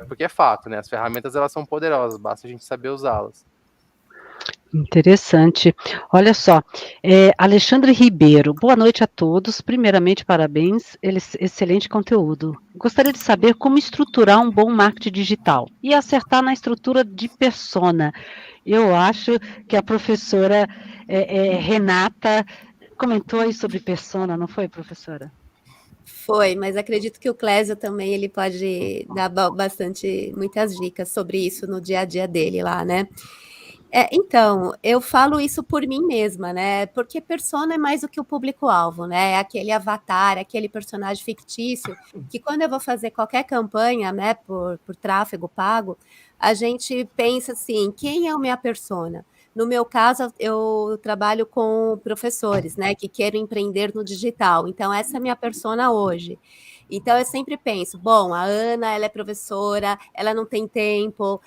porque é fato, né, as ferramentas elas são poderosas, basta a gente saber usá-las. Interessante. Olha só, Alexandre Ribeiro, boa noite a todos. Primeiramente, parabéns, excelente conteúdo. Gostaria de saber como estruturar um bom marketing digital e acertar na estrutura de persona. Eu acho que a professora Renata comentou aí sobre persona, não foi, professora? Foi, mas acredito que o Clésio também ele pode dar muitas dicas sobre isso no dia a dia dele lá, né? Então, eu falo isso por mim mesma, né? Porque persona é mais do que o público-alvo, né? É aquele avatar, aquele personagem fictício, que quando eu vou fazer qualquer campanha, né, por tráfego pago, a gente pensa assim, quem é a minha persona? No meu caso, eu trabalho com professores, né, que querem empreender no digital. Então, essa é a minha persona hoje. Então, eu sempre penso, bom, a Ana, ela é professora, ela não tem tempo,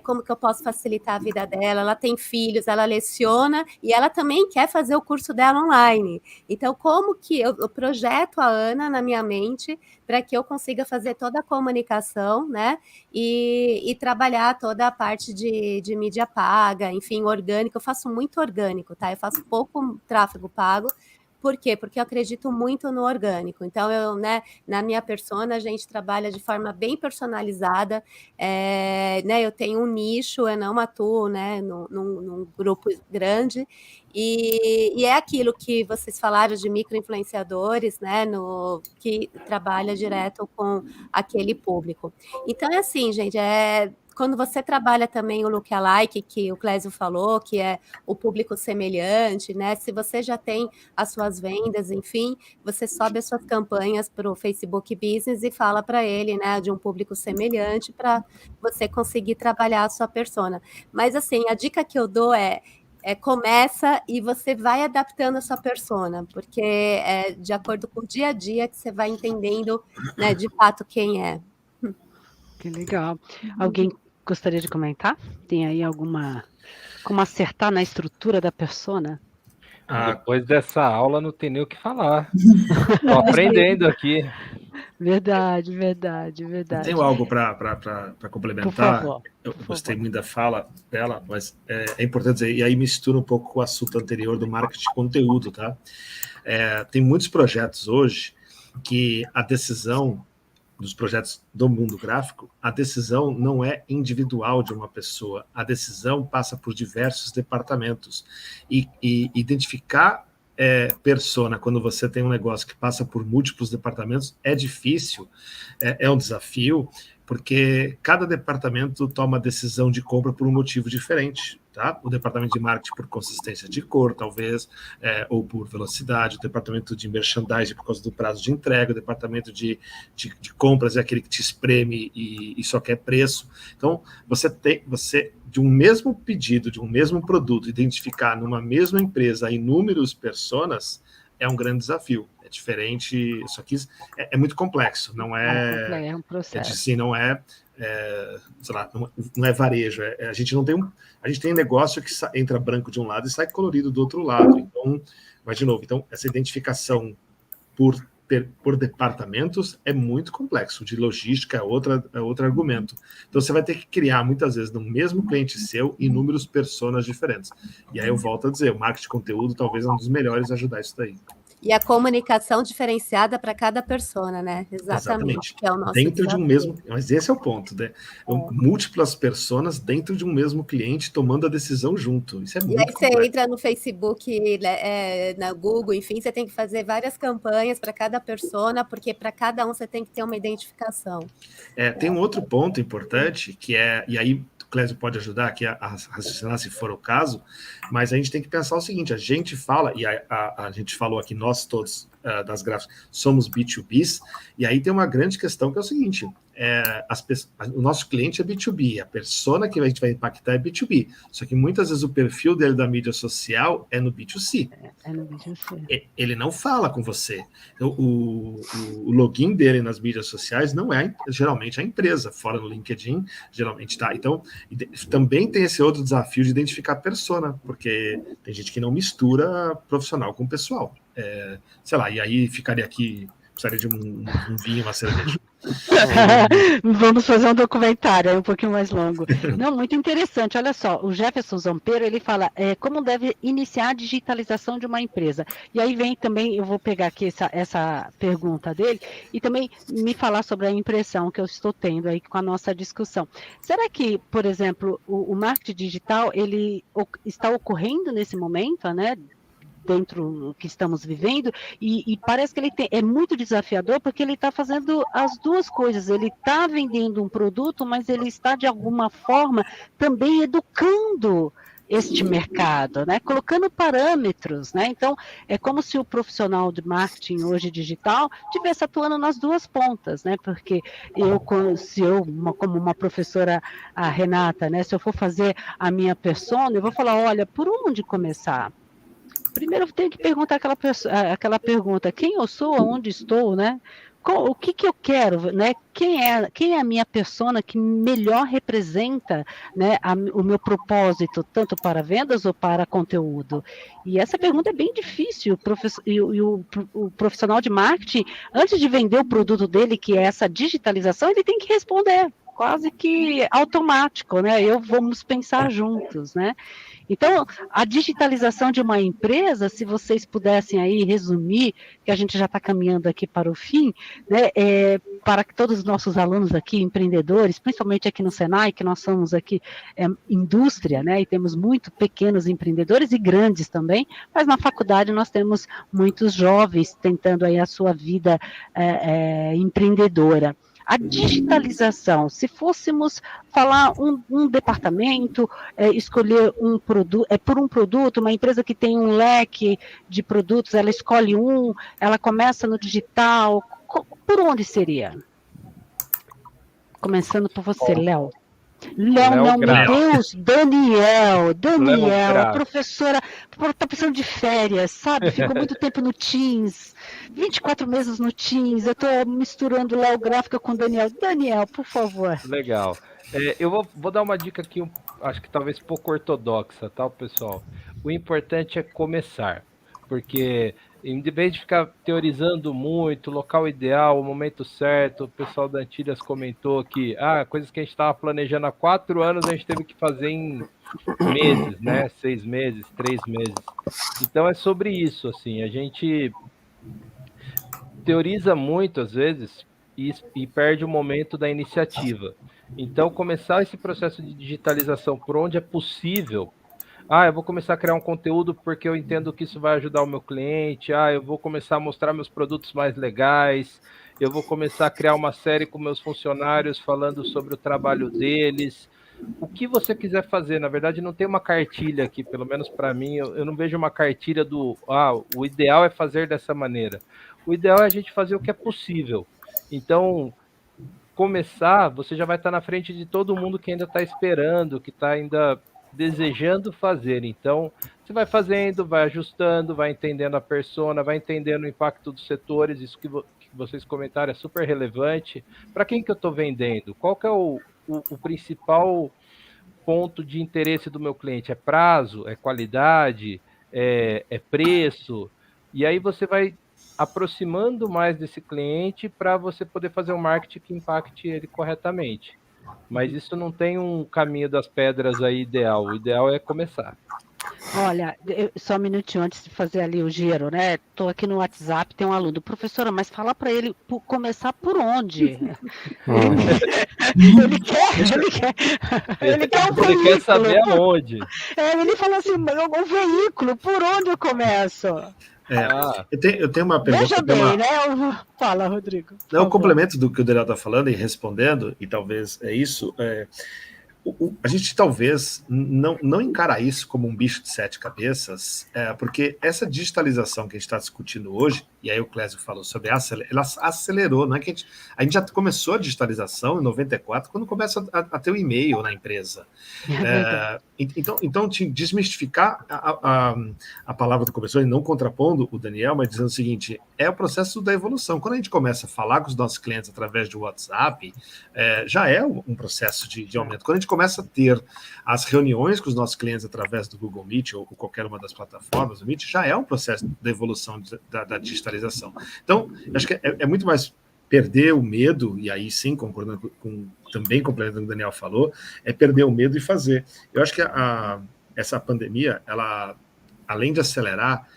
como que eu posso facilitar a vida dela? Ela tem filhos, ela leciona e ela também quer fazer o curso dela online. Então, como que eu projeto a Ana na minha mente para que eu consiga fazer toda a comunicação, né? E trabalhar toda a parte de mídia paga, enfim, orgânico. Eu faço muito orgânico, tá? Eu faço pouco tráfego pago. Por quê? Porque eu acredito muito no orgânico. Então, né, na minha persona, a gente trabalha de forma bem personalizada, né, eu tenho um nicho, eu não atuo, né, num grupo grande, e é aquilo que vocês falaram de micro-influenciadores, né, que trabalha direto com aquele público. Então, é assim, gente, quando você trabalha também o lookalike, que o Clésio falou, que é o público semelhante, né? Se você já tem as suas vendas, enfim, você sobe as suas campanhas para o Facebook Business e fala para ele, né, de um público semelhante para você conseguir trabalhar a sua persona. Mas, assim, a dica que eu dou começa e você vai adaptando a sua persona, porque é de acordo com o dia a dia que você vai entendendo, né, de fato quem é. Que legal. Alguém gostaria de comentar? Tem aí como acertar na estrutura da persona? Depois dessa aula não tem nem o que falar. Estou aprendendo aqui. Verdade. Tenho algo para complementar. Por favor. Eu gostei muito da fala dela, mas é importante dizer, e aí mistura um pouco com o assunto anterior do marketing de conteúdo, tá? Tem muitos projetos hoje que a decisão dos projetos do mundo gráfico, a decisão não é individual de uma pessoa, a decisão passa por diversos departamentos, e identificar persona quando você tem um negócio que passa por múltiplos departamentos é difícil, é um desafio, porque cada departamento toma decisão de compra por um motivo diferente, tá? O departamento de marketing por consistência de cor, talvez, ou por velocidade, o departamento de merchandising por causa do prazo de entrega, o departamento de compras é aquele que te espreme e só quer preço. Então, você de um mesmo pedido, de um mesmo produto, identificar numa mesma empresa inúmeros personas é um grande desafio. É diferente, isso aqui é muito complexo, não É um processo. assim, não é sei lá, não é varejo. A gente tem negócio que entra branco de um lado e sai colorido do outro lado. Então, mas de novo, então essa identificação por departamentos é muito complexo. De logística é outro argumento. Então você vai ter que criar muitas vezes no mesmo cliente seu inúmeros personas diferentes. E aí eu volto a dizer, o marketing de conteúdo talvez é um dos melhores a ajudar isso daí. E a comunicação diferenciada para cada persona, né? Exatamente. Que é o nosso dentro desafio. De um mesmo, mas esse é o ponto, né? Múltiplas personas dentro de um mesmo cliente tomando a decisão junto. Isso é muito E aí complexo. você entra no Facebook, na Google, enfim, você tem que fazer várias campanhas para cada persona, porque para cada um você tem que ter uma identificação. Tem um outro ponto importante, que e aí o Clésio pode ajudar aqui a raciocinar se for o caso, mas a gente tem que pensar o seguinte, a gente fala, e a gente falou aqui, nós todos das gráficas somos B2Bs, e aí tem uma grande questão que é o seguinte, o nosso cliente é B2B, a persona que a gente vai impactar é B2B, só que muitas vezes o perfil dele da mídia social é no B2C. É no B2C. Ele não fala com você. Então, o login dele nas mídias sociais não é geralmente a empresa, fora no LinkedIn, geralmente tá. Então, também tem esse outro desafio de identificar a persona, porque tem gente que não mistura profissional com pessoal. Sei lá, e aí ficaria aqui, precisaria de um vinho, uma cerveja. Vamos fazer um documentário aí um pouquinho mais longo. Não, muito interessante. Olha só, o Jefferson Zampeiro, ele fala como deve iniciar a digitalização de uma empresa. E aí vem também, eu vou pegar aqui essa pergunta dele e também me falar sobre a impressão que eu estou tendo aí com a nossa discussão. Será que, por exemplo, o marketing digital, ele está ocorrendo nesse momento, né? Dentro do que estamos vivendo, e parece que ele é muito desafiador, porque ele está fazendo as duas coisas, ele está vendendo um produto, mas ele está, de alguma forma, também educando este mercado, né? Colocando parâmetros, né? Então, é como se o profissional de marketing hoje digital estivesse atuando nas duas pontas, né? Porque como uma professora, a Renata, né? Se eu for fazer a minha persona, eu vou falar, olha, por onde começar? Primeiro eu tenho que perguntar aquela pergunta, quem eu sou, aonde estou, né? O que eu quero, né? Quem é a minha persona que melhor representa, né, o meu propósito, tanto para vendas ou para conteúdo? E essa pergunta é bem difícil. O profissional de marketing, antes de vender o produto dele, que é essa digitalização, ele tem que responder, quase que automático, né? Vamos pensar juntos, né? Então, a digitalização de uma empresa, se vocês pudessem aí resumir, que a gente já está caminhando aqui para o fim, né, para que todos os nossos alunos aqui, empreendedores, principalmente aqui no Senai, que nós somos aqui indústria, né, e temos muito pequenos empreendedores e grandes também, mas na faculdade nós temos muitos jovens tentando aí a sua vida empreendedora. A digitalização, se fôssemos falar um departamento, escolher um produto, por um produto, uma empresa que tem um leque de produtos, ela escolhe ela começa no digital, por onde seria? Começando por você, Léo. Léo, não, meu Deus, Daniel, a professora está precisando de férias, sabe? Ficou muito tempo no Teams, 24 meses no Teams, eu estou misturando Léo Gráfica com Daniel. Daniel, por favor. Legal. Eu vou dar uma dica aqui, acho que talvez pouco ortodoxa, tá, pessoal? O importante é começar, porque em vez de ficar teorizando muito, local ideal, o momento certo, o pessoal da Antilhas comentou que coisas que a gente estava planejando há 4 anos, a gente teve que fazer em meses, né? 6 meses, 3 meses. Então é sobre isso, assim, a gente teoriza muito às vezes e perde o momento da iniciativa. Então começar esse processo de digitalização por onde é possível, eu vou começar a criar um conteúdo porque eu entendo que isso vai ajudar o meu cliente, eu vou começar a mostrar meus produtos mais legais, eu vou começar a criar uma série com meus funcionários falando sobre o trabalho deles. O que você quiser fazer, na verdade não tem uma cartilha aqui, pelo menos para mim, eu não vejo uma cartilha do, o ideal é fazer dessa maneira. O ideal é a gente fazer o que é possível. Então, começar, você já vai estar na frente de todo mundo que ainda está esperando, que está ainda desejando fazer. Então, você vai fazendo, vai ajustando, vai entendendo a persona, vai entendendo o impacto dos setores, isso que vocês comentaram é super relevante. Para quem que eu estou vendendo? Qual que é o principal ponto de interesse do meu cliente? É prazo? É qualidade? É preço? E aí você vai aproximando mais desse cliente para você poder fazer um marketing que impacte ele corretamente. Mas isso não tem um caminho das pedras aí ideal. O ideal é começar. Olha, só um minutinho antes de fazer ali o giro, né? Estou aqui no WhatsApp, tem um aluno, professora, mas fala para ele começar por onde? Ele quer um veículo. Ele quer saber aonde. Ele falou assim, o veículo, por onde eu começo? Eu tenho uma pergunta. Veja bem, né? Fala, Rodrigo. O complemento do que o Daniel está falando e respondendo, e talvez é isso, a gente talvez não encara isso como um bicho de 7 cabeças, porque essa digitalização que a gente está discutindo hoje, e aí o Clésio falou sobre ela acelerou, não é que a gente já começou a digitalização em 94, quando começa a ter o e-mail na empresa. Então, desmistificar a palavra do professor, e não contrapondo o Daniel, mas dizendo o seguinte, é o processo da evolução. Quando a gente começa a falar com os nossos clientes através do WhatsApp, já é um processo de aumento. Quando a gente começa a ter as reuniões com os nossos clientes através do Google Meet ou qualquer uma das plataformas do Meet, já é um processo da evolução da digitalização. Então, acho que é muito mais perder o medo, e aí sim, concordando também complementando o que o Daniel falou, é perder o medo e fazer. Eu acho que essa pandemia, ela, além de acelerar,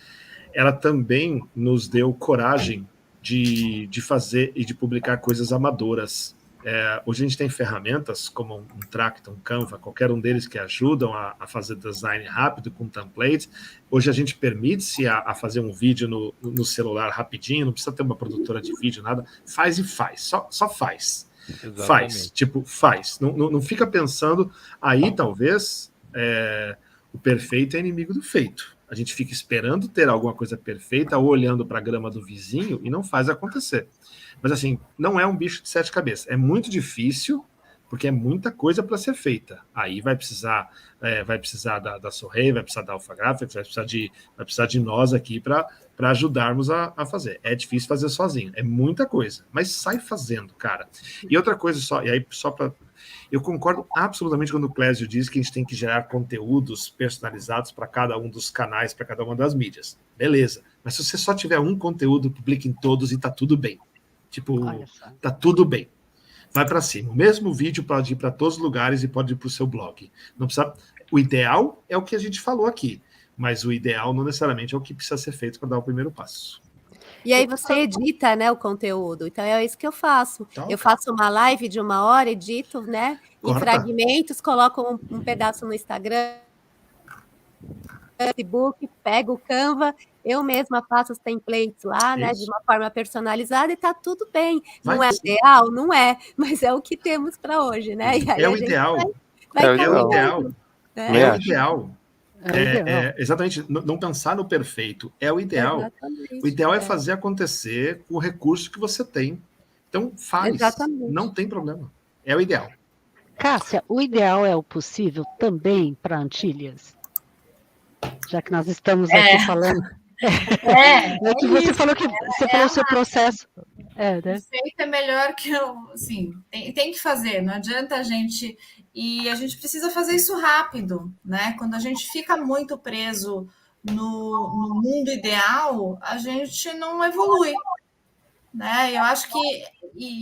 ela também nos deu coragem de fazer e de publicar coisas amadoras. Hoje a gente tem ferramentas como um Tracta, um Canva, qualquer um deles que ajudam a fazer design rápido com templates. Hoje a gente permite-se a fazer um vídeo no celular rapidinho, não precisa ter uma produtora de vídeo, nada. Faz e faz, só faz. Exatamente. Faz. Não fica pensando, aí talvez o perfeito é inimigo do feito. A gente fica esperando ter alguma coisa perfeita ou olhando para a grama do vizinho e não faz acontecer. Mas assim, não é um bicho de 7 cabeças. É muito difícil, porque é muita coisa para ser feita. Aí vai precisar da Sorrey, vai precisar da Alpha Graphics, vai precisar de nós aqui para ajudarmos a fazer. É difícil fazer sozinho, é muita coisa, mas sai fazendo, cara. E outra coisa eu concordo absolutamente quando o Clésio diz que a gente tem que gerar conteúdos personalizados para cada um dos canais, para cada uma das mídias. Beleza, mas se você só tiver um conteúdo, publique em todos e tá tudo bem. Tá tudo bem. Vai para cima. O mesmo vídeo pode ir para todos os lugares e pode ir para o seu blog. Não precisa. O ideal é o que a gente falou aqui, mas o ideal não necessariamente é o que precisa ser feito para dar o primeiro passo. E aí você edita, né, o conteúdo. Então é isso que eu faço. Eu faço uma live de 1 hora, edito, né, em fragmentos, coloco um pedaço no Instagram, Facebook, pego o Canva, eu mesma faço os templates lá, né, de uma forma personalizada e tá tudo bem. Não é ideal? Não é, mas é o que temos para hoje, né? E aí é o ideal. É o ideal. Exatamente, não pensar no perfeito, é o ideal. Exatamente, o ideal é fazer acontecer com o recurso que você tem. Então faz, não tem problema. É o ideal. Cássia, o ideal é o possível também para Antilhas? Já que nós estamos aqui falando. Você falou que você falou o seu processo. Né? O feito é melhor que assim, tem que fazer, não adianta a gente. E a gente precisa fazer isso rápido, né? Quando a gente fica muito preso no mundo ideal, a gente não evolui. Né? Eu acho que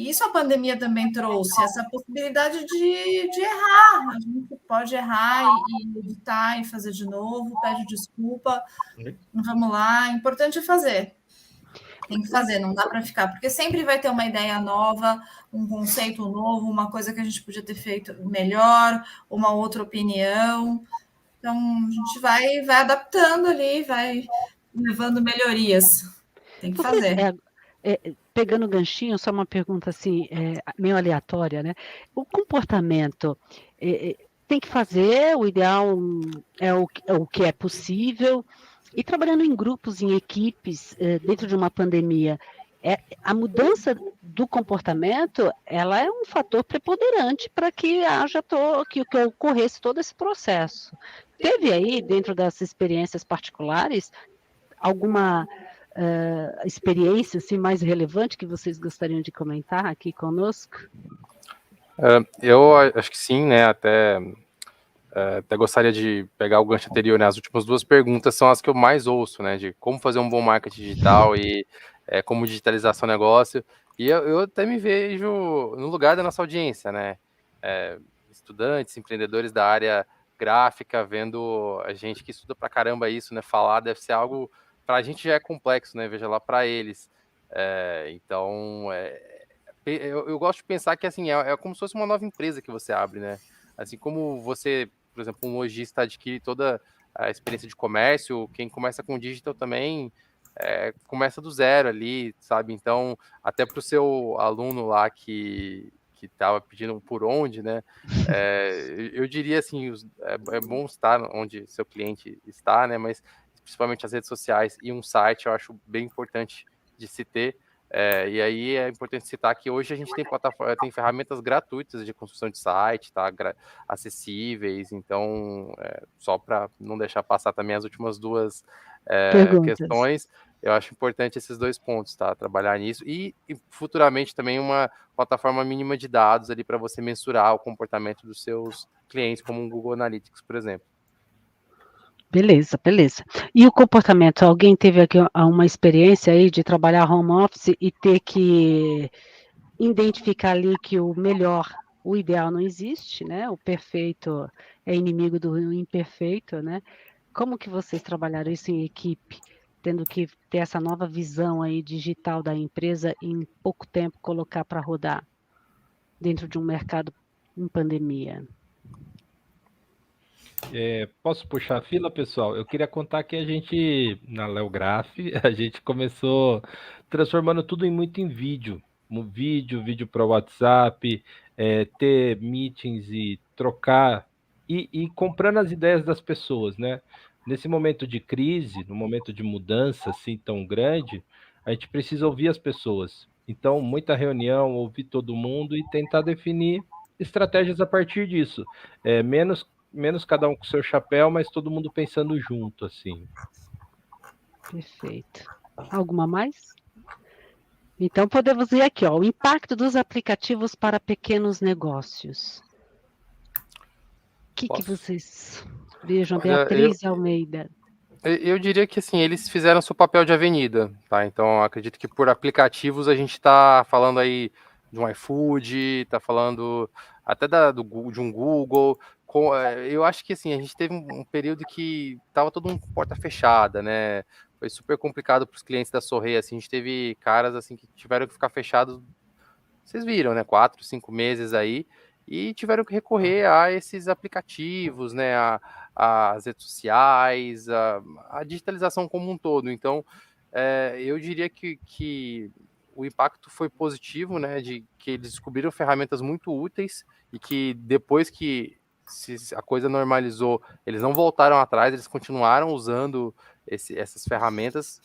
isso a pandemia também trouxe, essa possibilidade de errar. A gente pode errar e editar e fazer de novo, pede desculpa, vamos lá, o importante é fazer. Tem que fazer, não dá para ficar, porque sempre vai ter uma ideia nova, um conceito novo, uma coisa que a gente podia ter feito melhor, uma outra opinião. Então, a gente vai adaptando ali, vai levando melhorias. Tem que fazer. Pegando o ganchinho, só uma pergunta assim, meio aleatória, né? O comportamento tem que fazer, o ideal é o que é possível, e trabalhando em grupos, em equipes, dentro de uma pandemia, a mudança do comportamento, ela é um fator preponderante para que que ocorresse todo esse processo. Teve aí, dentro das experiências particulares, alguma experiência assim, mais relevante que vocês gostariam de comentar aqui conosco? Eu acho que sim, né? Até gostaria de pegar o gancho anterior, né? As últimas duas perguntas são as que eu mais ouço, né? De como fazer um bom marketing digital e como digitalizar seu negócio. E eu até me vejo no lugar da nossa audiência, né? Estudantes, empreendedores da área gráfica, vendo a gente que estuda pra caramba isso, né? Falar deve ser algo, pra gente já é complexo, né? Veja lá pra eles. Então, eu gosto de pensar que assim, é como se fosse uma nova empresa que você abre, né? Assim como você, por exemplo, um lojista adquire toda a experiência de comércio, quem começa com digital também começa do zero ali, sabe? Então, até para o seu aluno lá que estava pedindo por onde, né? Eu diria assim, é bom estar onde seu cliente está, né? Mas principalmente as redes sociais e um site eu acho bem importante de se ter. E aí é importante citar que hoje a gente tem ferramentas gratuitas de construção de site, tá? Acessíveis, então só para não deixar passar também as últimas duas questões, eu acho importante esses dois pontos, tá? Trabalhar nisso e futuramente também uma plataforma mínima de dados ali para você mensurar o comportamento dos seus clientes, como um Google Analytics, por exemplo. Beleza. E o comportamento? Alguém teve aqui uma experiência aí de trabalhar home office e ter que identificar ali que o melhor, o ideal não existe, né? O perfeito é inimigo do imperfeito, né? Como que vocês trabalharam isso em equipe, tendo que ter essa nova visão aí digital da empresa e em pouco tempo colocar para rodar dentro de um mercado em pandemia? Posso puxar a fila, pessoal? Eu queria contar que a gente, na Leograph, a gente começou transformando tudo muito em vídeo. Vídeo para o WhatsApp, ter meetings e trocar, e comprando as ideias das pessoas, né? Nesse momento de crise, no momento de mudança assim tão grande, a gente precisa ouvir as pessoas. Então, muita reunião, ouvir todo mundo e tentar definir estratégias a partir disso. Menos cada um com seu chapéu, mas todo mundo pensando junto, assim. Perfeito. Alguma mais? Então, podemos ir aqui, ó, o impacto dos aplicativos para pequenos negócios. O que vocês vejam, Beatriz Almeida? Eu diria que, assim, eles fizeram seu papel de avenida, tá? Então, acredito que por aplicativos a gente está falando aí de um iFood, está falando até de um Google. Eu acho que, assim, a gente teve um período que estava todo mundo com porta fechada, né? Foi super complicado para os clientes da Sorrey, assim, a gente teve caras, assim, que tiveram que ficar fechados, vocês viram, né? 4, 5 meses aí, e tiveram que recorrer a esses aplicativos, né? As redes sociais, a digitalização como um todo. Então, eu diria que o impacto foi positivo, né? De que eles descobriram ferramentas muito úteis e que depois que a coisa normalizou, eles não voltaram atrás, eles continuaram usando essas ferramentas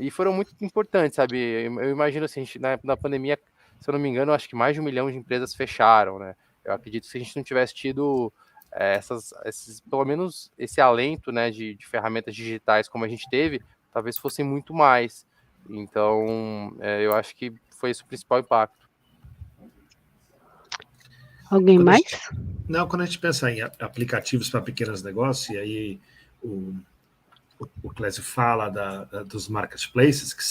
e foram muito importantes, sabe? Eu imagino assim, na pandemia, se eu não me engano, acho que mais de 1 milhão de empresas fecharam, né? Eu acredito que se a gente não tivesse tido pelo menos esse alento, né, de ferramentas digitais como a gente teve, talvez fossem muito mais. Então, eu acho que foi esse o principal impacto. Alguém mais? Quando a gente pensa em aplicativos para pequenos negócios, e aí o Clésio fala dos marketplaces, que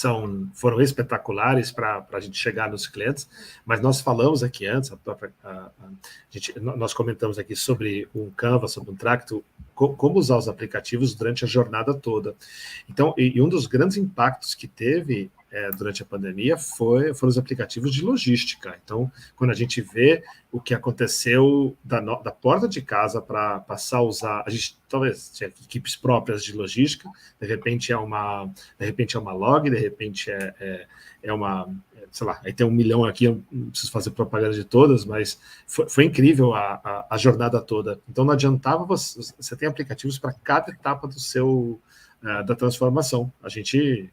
foram espetaculares para a gente chegar nos clientes, mas nós falamos aqui antes, nós comentamos aqui sobre um Canva, sobre um Tracto, como usar os aplicativos durante a jornada toda. Então, e um dos grandes impactos que teve durante a pandemia foram os aplicativos de logística. Então, quando a gente vê o que aconteceu da porta de casa para passar a usar, a gente talvez tinha equipes próprias de logística, de repente é uma log, de repente é uma, sei lá, aí tem 1 milhão aqui, eu não preciso fazer propaganda de todas, mas foi incrível a jornada toda. Então, não adiantava você ter aplicativos para cada etapa da transformação. A gente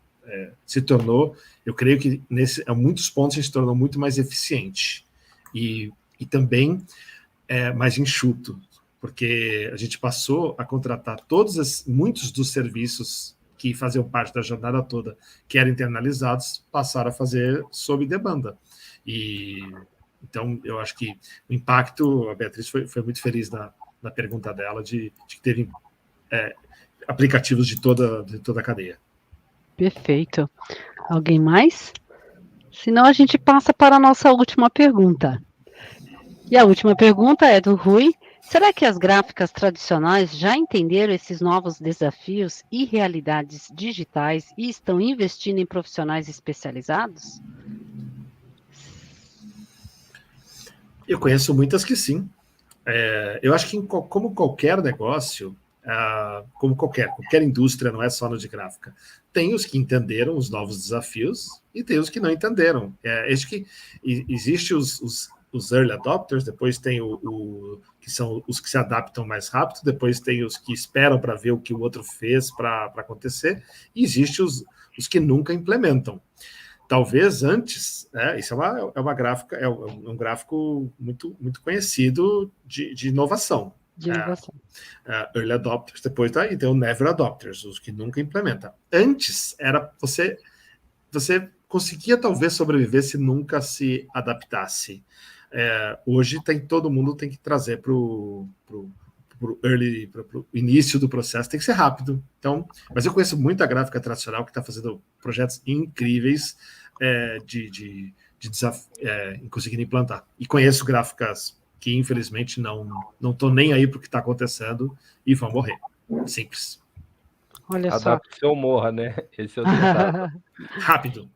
se tornou, eu creio que a muitos pontos a gente se tornou muito mais eficiente e também mais enxuto, porque a gente passou a contratar muitos dos serviços que faziam parte da jornada toda, que eram internalizados, passaram a fazer sob demanda. E então eu acho que o impacto, a Beatriz foi muito feliz na pergunta dela, de que teve aplicativos de toda a cadeia. Perfeito. Alguém mais? Senão a gente passa para a nossa última pergunta. E a última pergunta é do Rui. Será que as gráficas tradicionais já entenderam esses novos desafios e realidades digitais e estão investindo em profissionais especializados? Eu conheço muitas que sim. Eu acho que como qualquer negócio, como qualquer indústria, não é só no de gráfica, tem os que entenderam os novos desafios e tem os que não entenderam. Acho que existe os early adopters, depois tem que são os que se adaptam mais rápido, depois tem os que esperam para ver o que o outro fez para acontecer, e existe os que nunca implementam. Talvez antes, isso é um gráfico muito, muito conhecido de inovação. Early adopters, depois e tem o never adopters, os que nunca implementam. Antes era você conseguia talvez sobreviver se nunca se adaptasse. Hoje todo mundo tem que trazer para o início do processo, tem que ser rápido. Então, mas eu conheço muita gráfica tradicional que está fazendo projetos incríveis em conseguir implantar. E conheço gráficas que infelizmente não estão nem aí para o que está acontecendo e vão morrer. Simples. Olha só. Adapte ou morra, né? Esse é o detalhe. Rápido.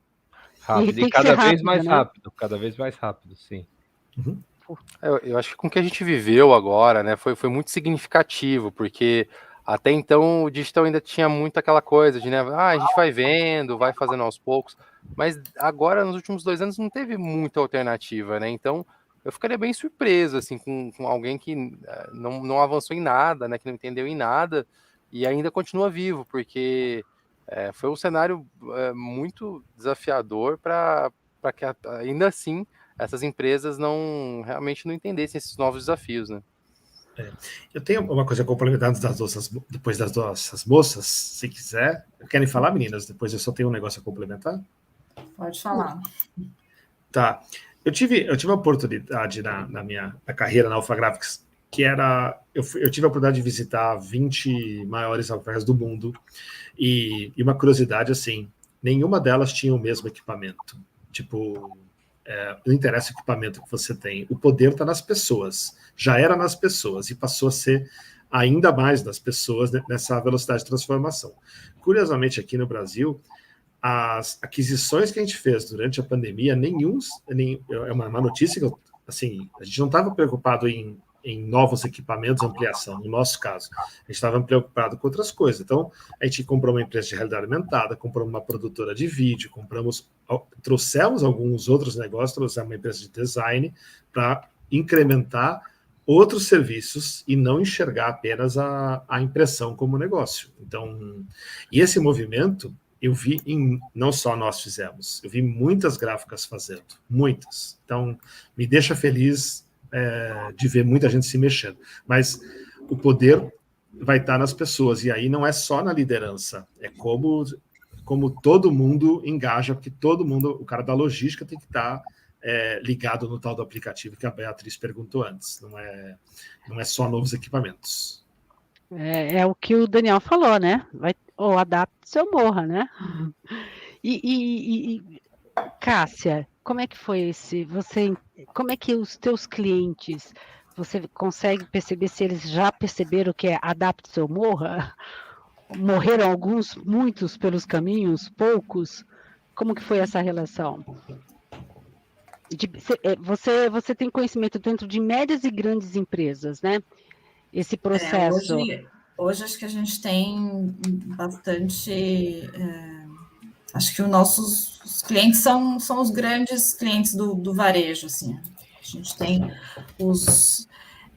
E cada vez mais rápido. Cada vez mais rápido, sim. Uhum. Eu acho que com o que a gente viveu agora, né, foi muito significativo, porque até então o digital ainda tinha muito aquela coisa de, né, a gente vai vendo, vai fazendo aos poucos, mas agora, nos últimos 2 anos, não teve muita alternativa, né, então eu ficaria bem surpreso, assim, com alguém que não avançou em nada, né, que não entendeu em nada, e ainda continua vivo, porque foi um cenário muito desafiador para que ainda assim essas empresas realmente não entendessem esses novos desafios, né? Eu tenho uma coisa complementar depois das nossas moças, se quiser. Querem falar, meninas? Depois eu só tenho um negócio a complementar. Pode falar. Tá. Eu tive a oportunidade na minha carreira na Alpha Graphics, que eu tive a oportunidade de visitar 20 maiores alfaias do mundo, e uma curiosidade, assim, nenhuma delas tinha o mesmo equipamento. Tipo, não interessa o equipamento que você tem, o poder está nas pessoas, já era nas pessoas, e passou a ser ainda mais nas pessoas nessa velocidade de transformação. Curiosamente, aqui no Brasil, as aquisições que a gente fez durante a pandemia, é uma notícia que assim, a gente não estava preocupado em novos equipamentos, ampliação, no nosso caso. A gente estava preocupado com outras coisas. Então, a gente comprou uma empresa de realidade aumentada, comprou uma produtora de vídeo, trouxemos alguns outros negócios, trouxemos uma empresa de design para incrementar outros serviços e não enxergar apenas a impressão como negócio. Então, e esse movimento eu vi não só nós fizemos, eu vi muitas gráficas fazendo, muitas. Então, me deixa feliz de ver muita gente se mexendo. Mas o poder vai estar nas pessoas, e aí não é só na liderança, é como todo mundo engaja, porque todo mundo, o cara da logística tem que estar ligado no tal do aplicativo que a Beatriz perguntou antes, não é só novos equipamentos. É o que o Daniel falou, né? Ou adapte-se ou morra, né? E Cássia, como é que foi como é que os teus clientes, você consegue perceber se eles já perceberam que é adapte-se ou morra? Morreram muitos pelos caminhos, poucos? Como que foi essa relação? Você tem conhecimento dentro de médias e grandes empresas, né? Esse processo. Hoje acho que a gente tem bastante. Acho que os nossos clientes são os grandes clientes do varejo, assim. A gente tem os.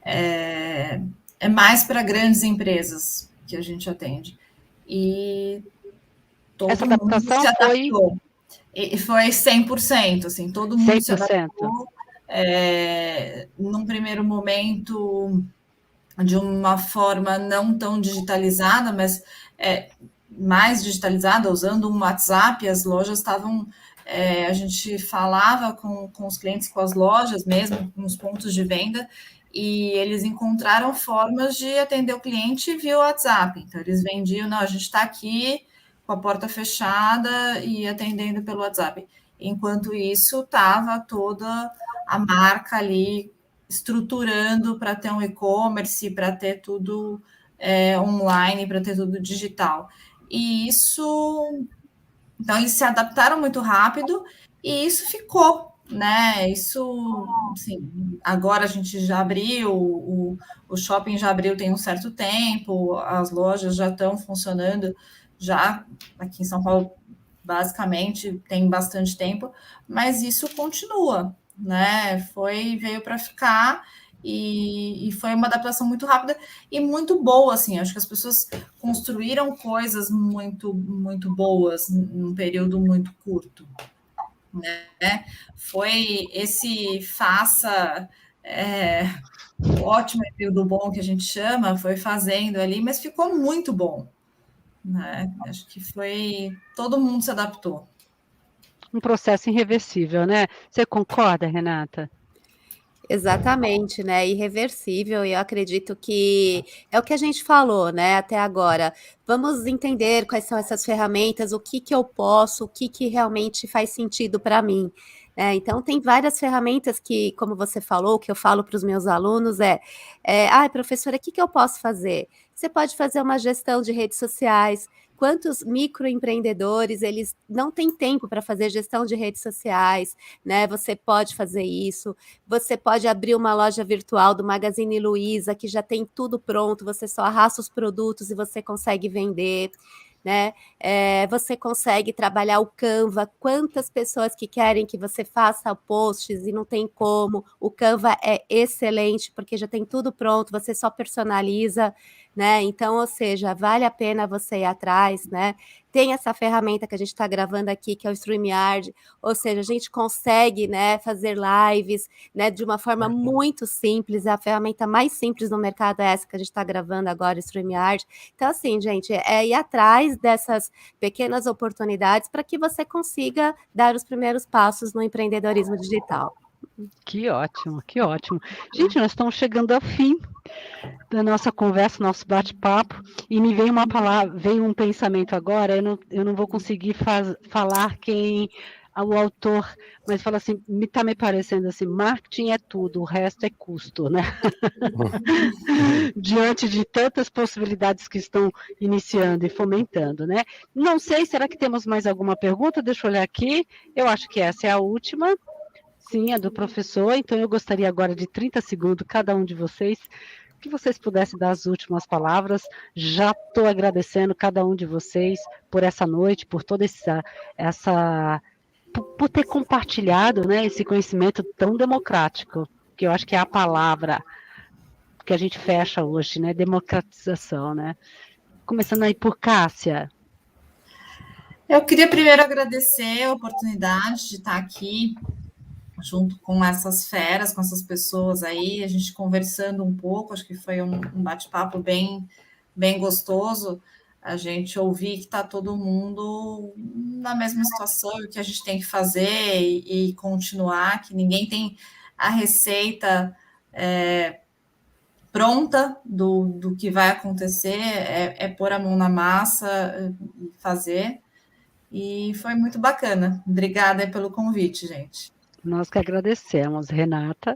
É mais para grandes empresas que a gente atende. E todo essa mundo adaptação se adaptou. Foi 100%, assim, todo mundo 100%. se adaptou. Num primeiro momento, de uma forma não tão digitalizada, mas mais digitalizada, usando um WhatsApp, as lojas estavam... a gente falava com os clientes, com as lojas mesmo, com os pontos de venda, e eles encontraram formas de atender o cliente via WhatsApp. Então, eles vendiam, não, a gente está aqui com a porta fechada e atendendo pelo WhatsApp. Enquanto isso, estava toda a marca ali estruturando para ter um e-commerce, para ter tudo online, para ter tudo digital. E isso... Então, eles se adaptaram muito rápido e isso ficou, né? Isso, assim, agora a gente já abriu, o shopping já abriu tem um certo tempo, as lojas já estão funcionando, já aqui em São Paulo, basicamente, tem bastante tempo, mas isso continua, né? Veio para ficar e foi uma adaptação muito rápida e muito boa, assim. Acho que as pessoas construíram coisas muito, muito boas num período muito curto, né? Foi esse ótimo e período bom que a gente chama, foi fazendo ali, mas ficou muito bom, né? Acho que todo mundo se adaptou. Um processo irreversível, né? Você concorda, Renata? Exatamente, né? Irreversível, e eu acredito que é o que a gente falou, né? Até agora. Vamos entender quais são essas ferramentas, o que eu posso, o que realmente faz sentido para mim. Então, tem várias ferramentas que, como você falou, que eu falo para os meus alunos professora, o que eu posso fazer? Você pode fazer uma gestão de redes sociais. Quantos microempreendedores, eles não têm tempo para fazer gestão de redes sociais, né? Você pode fazer isso. Você pode abrir uma loja virtual do Magazine Luiza, que já tem tudo pronto, você só arrasta os produtos e você consegue vender, né? Você consegue trabalhar o Canva. Quantas pessoas que querem que você faça posts e não tem como? O Canva é excelente, porque já tem tudo pronto, você só personaliza, né? Então, ou seja, vale a pena você ir atrás, né? Tem essa ferramenta que a gente está gravando aqui, que é o StreamYard, ou seja, a gente consegue, né, fazer lives, né, de uma forma muito simples. A ferramenta mais simples no mercado é essa que a gente está gravando agora, o StreamYard. Então, assim, gente, é ir atrás dessas pequenas oportunidades para que você consiga dar os primeiros passos no empreendedorismo digital. Que ótimo, que ótimo. Gente, nós estamos chegando ao fim da nossa conversa, nosso bate-papo, e me veio uma palavra, veio um pensamento agora, eu não vou conseguir falar quem o autor, mas fala assim, está me parecendo assim, marketing é tudo, o resto é custo, né? Diante de tantas possibilidades que estão iniciando e fomentando, né? Não sei, será que temos mais alguma pergunta? Deixa eu olhar aqui, eu acho que essa é a última. Sim, é do professor, então eu gostaria agora de 30 segundos, cada um de vocês, que vocês pudessem dar as últimas palavras. Já estou agradecendo cada um de vocês por essa noite, por toda por ter compartilhado, né, esse conhecimento tão democrático, que eu acho que é a palavra que a gente fecha hoje, né, democratização, né. Começando aí por Cássia. Eu queria primeiro agradecer a oportunidade de estar aqui, junto com essas feras, com essas pessoas aí, a gente conversando um pouco, acho que foi um bate-papo bem, bem gostoso, a gente ouvir que está todo mundo na mesma situação, o que a gente tem que fazer e continuar, que ninguém tem a receita pronta do que vai acontecer, é pôr a mão na massa e fazer, e foi muito bacana. Obrigada pelo convite, gente. Nós que agradecemos, Renata.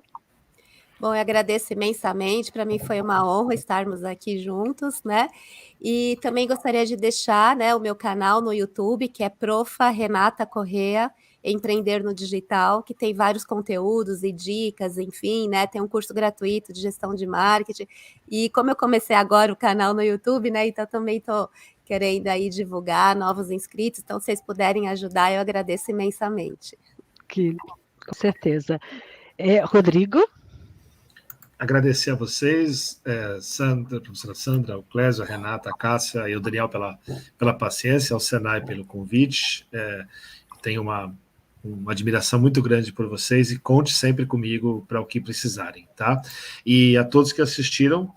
Bom, eu agradeço imensamente, para mim foi uma honra estarmos aqui juntos, né? E também gostaria de deixar, né, o meu canal no YouTube, que é Profa Renata Correa, Empreender no Digital, que tem vários conteúdos e dicas, enfim, né? Tem um curso gratuito de gestão de marketing. E como eu comecei agora o canal no YouTube, né? Então também estou querendo aí divulgar novos inscritos. Então, se vocês puderem ajudar, eu agradeço imensamente. Com certeza. Rodrigo? Agradecer a vocês, Sandra, a professora Sandra, o Clésio, a Renata, a Cássia e o Daniel pela paciência, ao Senai pelo convite. Tenho uma admiração muito grande por vocês e conte sempre comigo para o que precisarem, tá? E a todos que assistiram,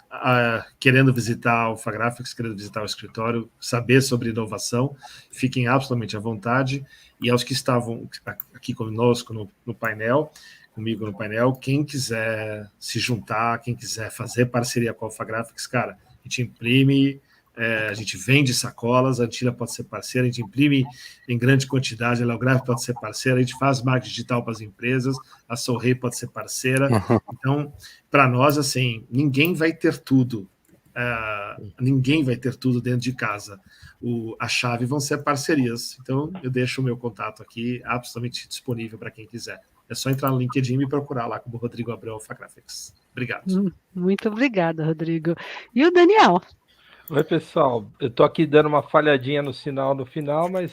querendo visitar a Alpha Graphics, querendo visitar o escritório, saber sobre inovação, fiquem absolutamente à vontade. E aos que estavam aqui conosco no painel, comigo no painel, quem quiser se juntar, quem quiser fazer parceria com a Alpha Graphics, cara, a gente imprime, a gente vende sacolas, a Antila pode ser parceira, a gente imprime em grande quantidade, a Leograph pode ser parceira, a gente faz marketing digital para as empresas, a Sorrey pode ser parceira. Então, para nós, assim, ninguém vai ter tudo. Ninguém vai ter tudo dentro de casa. A chave vão ser parcerias. Então, eu deixo o meu contato aqui absolutamente disponível para quem quiser. É só entrar no LinkedIn e me procurar lá como Rodrigo Abreu Alpha Graphics. Obrigado. Muito obrigada, Rodrigo. E o Daniel? Oi, pessoal. Eu tô aqui dando uma falhadinha no sinal no final, mas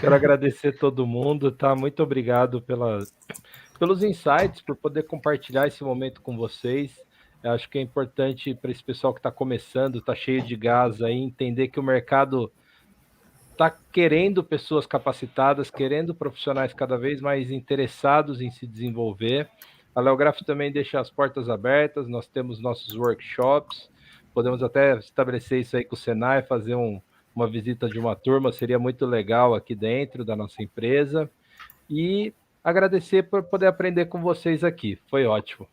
quero agradecer todo mundo, tá? Muito obrigado pelos insights, por poder compartilhar esse momento com vocês. Eu acho que é importante para esse pessoal que está começando, está cheio de gás aí, entender que o mercado está querendo pessoas capacitadas, querendo profissionais cada vez mais interessados em se desenvolver. A Leograph também deixa as portas abertas, nós temos nossos workshops, podemos até estabelecer isso aí com o Senai, fazer uma visita de uma turma, seria muito legal aqui dentro da nossa empresa. E agradecer por poder aprender com vocês aqui, foi ótimo.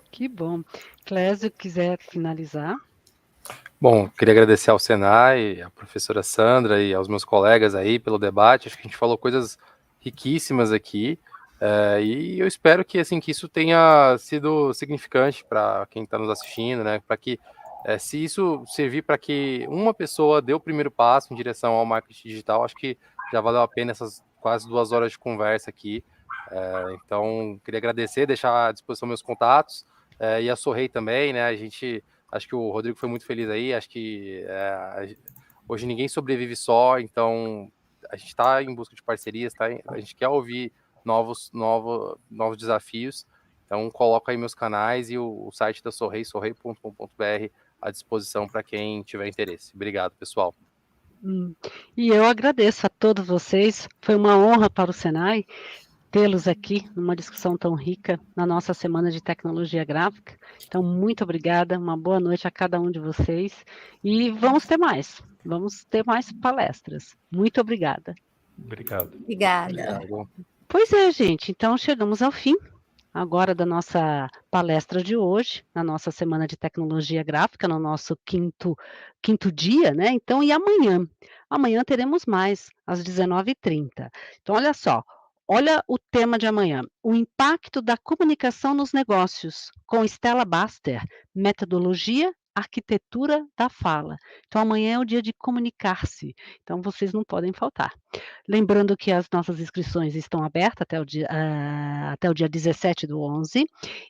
Que bom. Clésio, quiser finalizar? Bom, queria agradecer ao Senai, à professora Sandra e aos meus colegas aí pelo debate. Acho que a gente falou coisas riquíssimas aqui, e eu espero que, assim, que isso tenha sido significante para quem está nos assistindo, né? Para que, se isso servir para que uma pessoa dê o primeiro passo em direção ao marketing digital, acho que já valeu a pena essas quase 2 horas de conversa aqui. Então, queria agradecer, deixar à disposição meus contatos, e a Sorrey também, né? Acho que o Rodrigo foi muito feliz aí, acho que hoje ninguém sobrevive só, então a gente está em busca de parcerias, tá? A gente quer ouvir novos desafios, então coloca aí meus canais e o site da Sorrey, sorrey.com.br, à disposição para quem tiver interesse. Obrigado, pessoal. E eu agradeço a todos vocês, foi uma honra para o Senai tê-los aqui numa discussão tão rica na nossa Semana de Tecnologia Gráfica. Então, muito obrigada, uma boa noite a cada um de vocês e vamos ter mais palestras. Muito obrigada. Obrigado. Obrigada. Pois é, gente, então chegamos ao fim agora da nossa palestra de hoje, na nossa Semana de Tecnologia Gráfica, no nosso quinto dia, né? Então, e amanhã? Amanhã teremos mais, às 19h30. Então, olha só, olha o tema de amanhã, o impacto da comunicação nos negócios, com Stella Baster, metodologia, arquitetura da fala. Então, amanhã é o dia de comunicar-se, então vocês não podem faltar. Lembrando que as nossas inscrições estão abertas até o dia 17/11,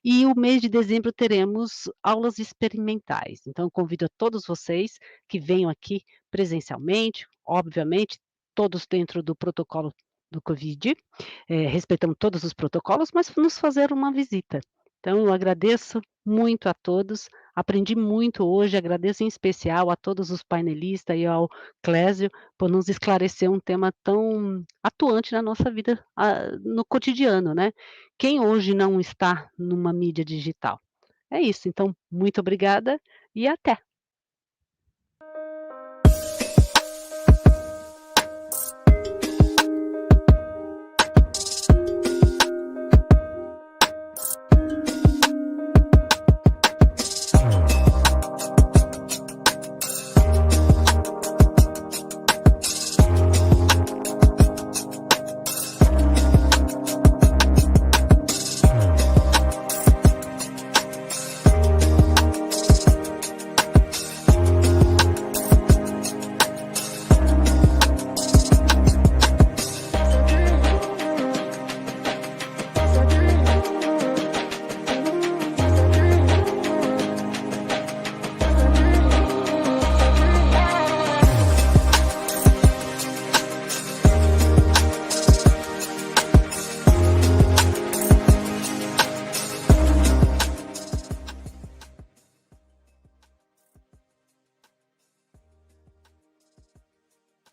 e o mês de dezembro teremos aulas experimentais. Então, convido a todos vocês que venham aqui presencialmente, obviamente, todos dentro do protocolo do Covid, respeitando todos os protocolos, mas nos fazer uma visita. Então, eu agradeço muito a todos, aprendi muito hoje, agradeço em especial a todos os painelistas e ao Clésio por nos esclarecer um tema tão atuante na nossa vida, no cotidiano, né? Quem hoje não está numa mídia digital? É isso, então, muito obrigada e até!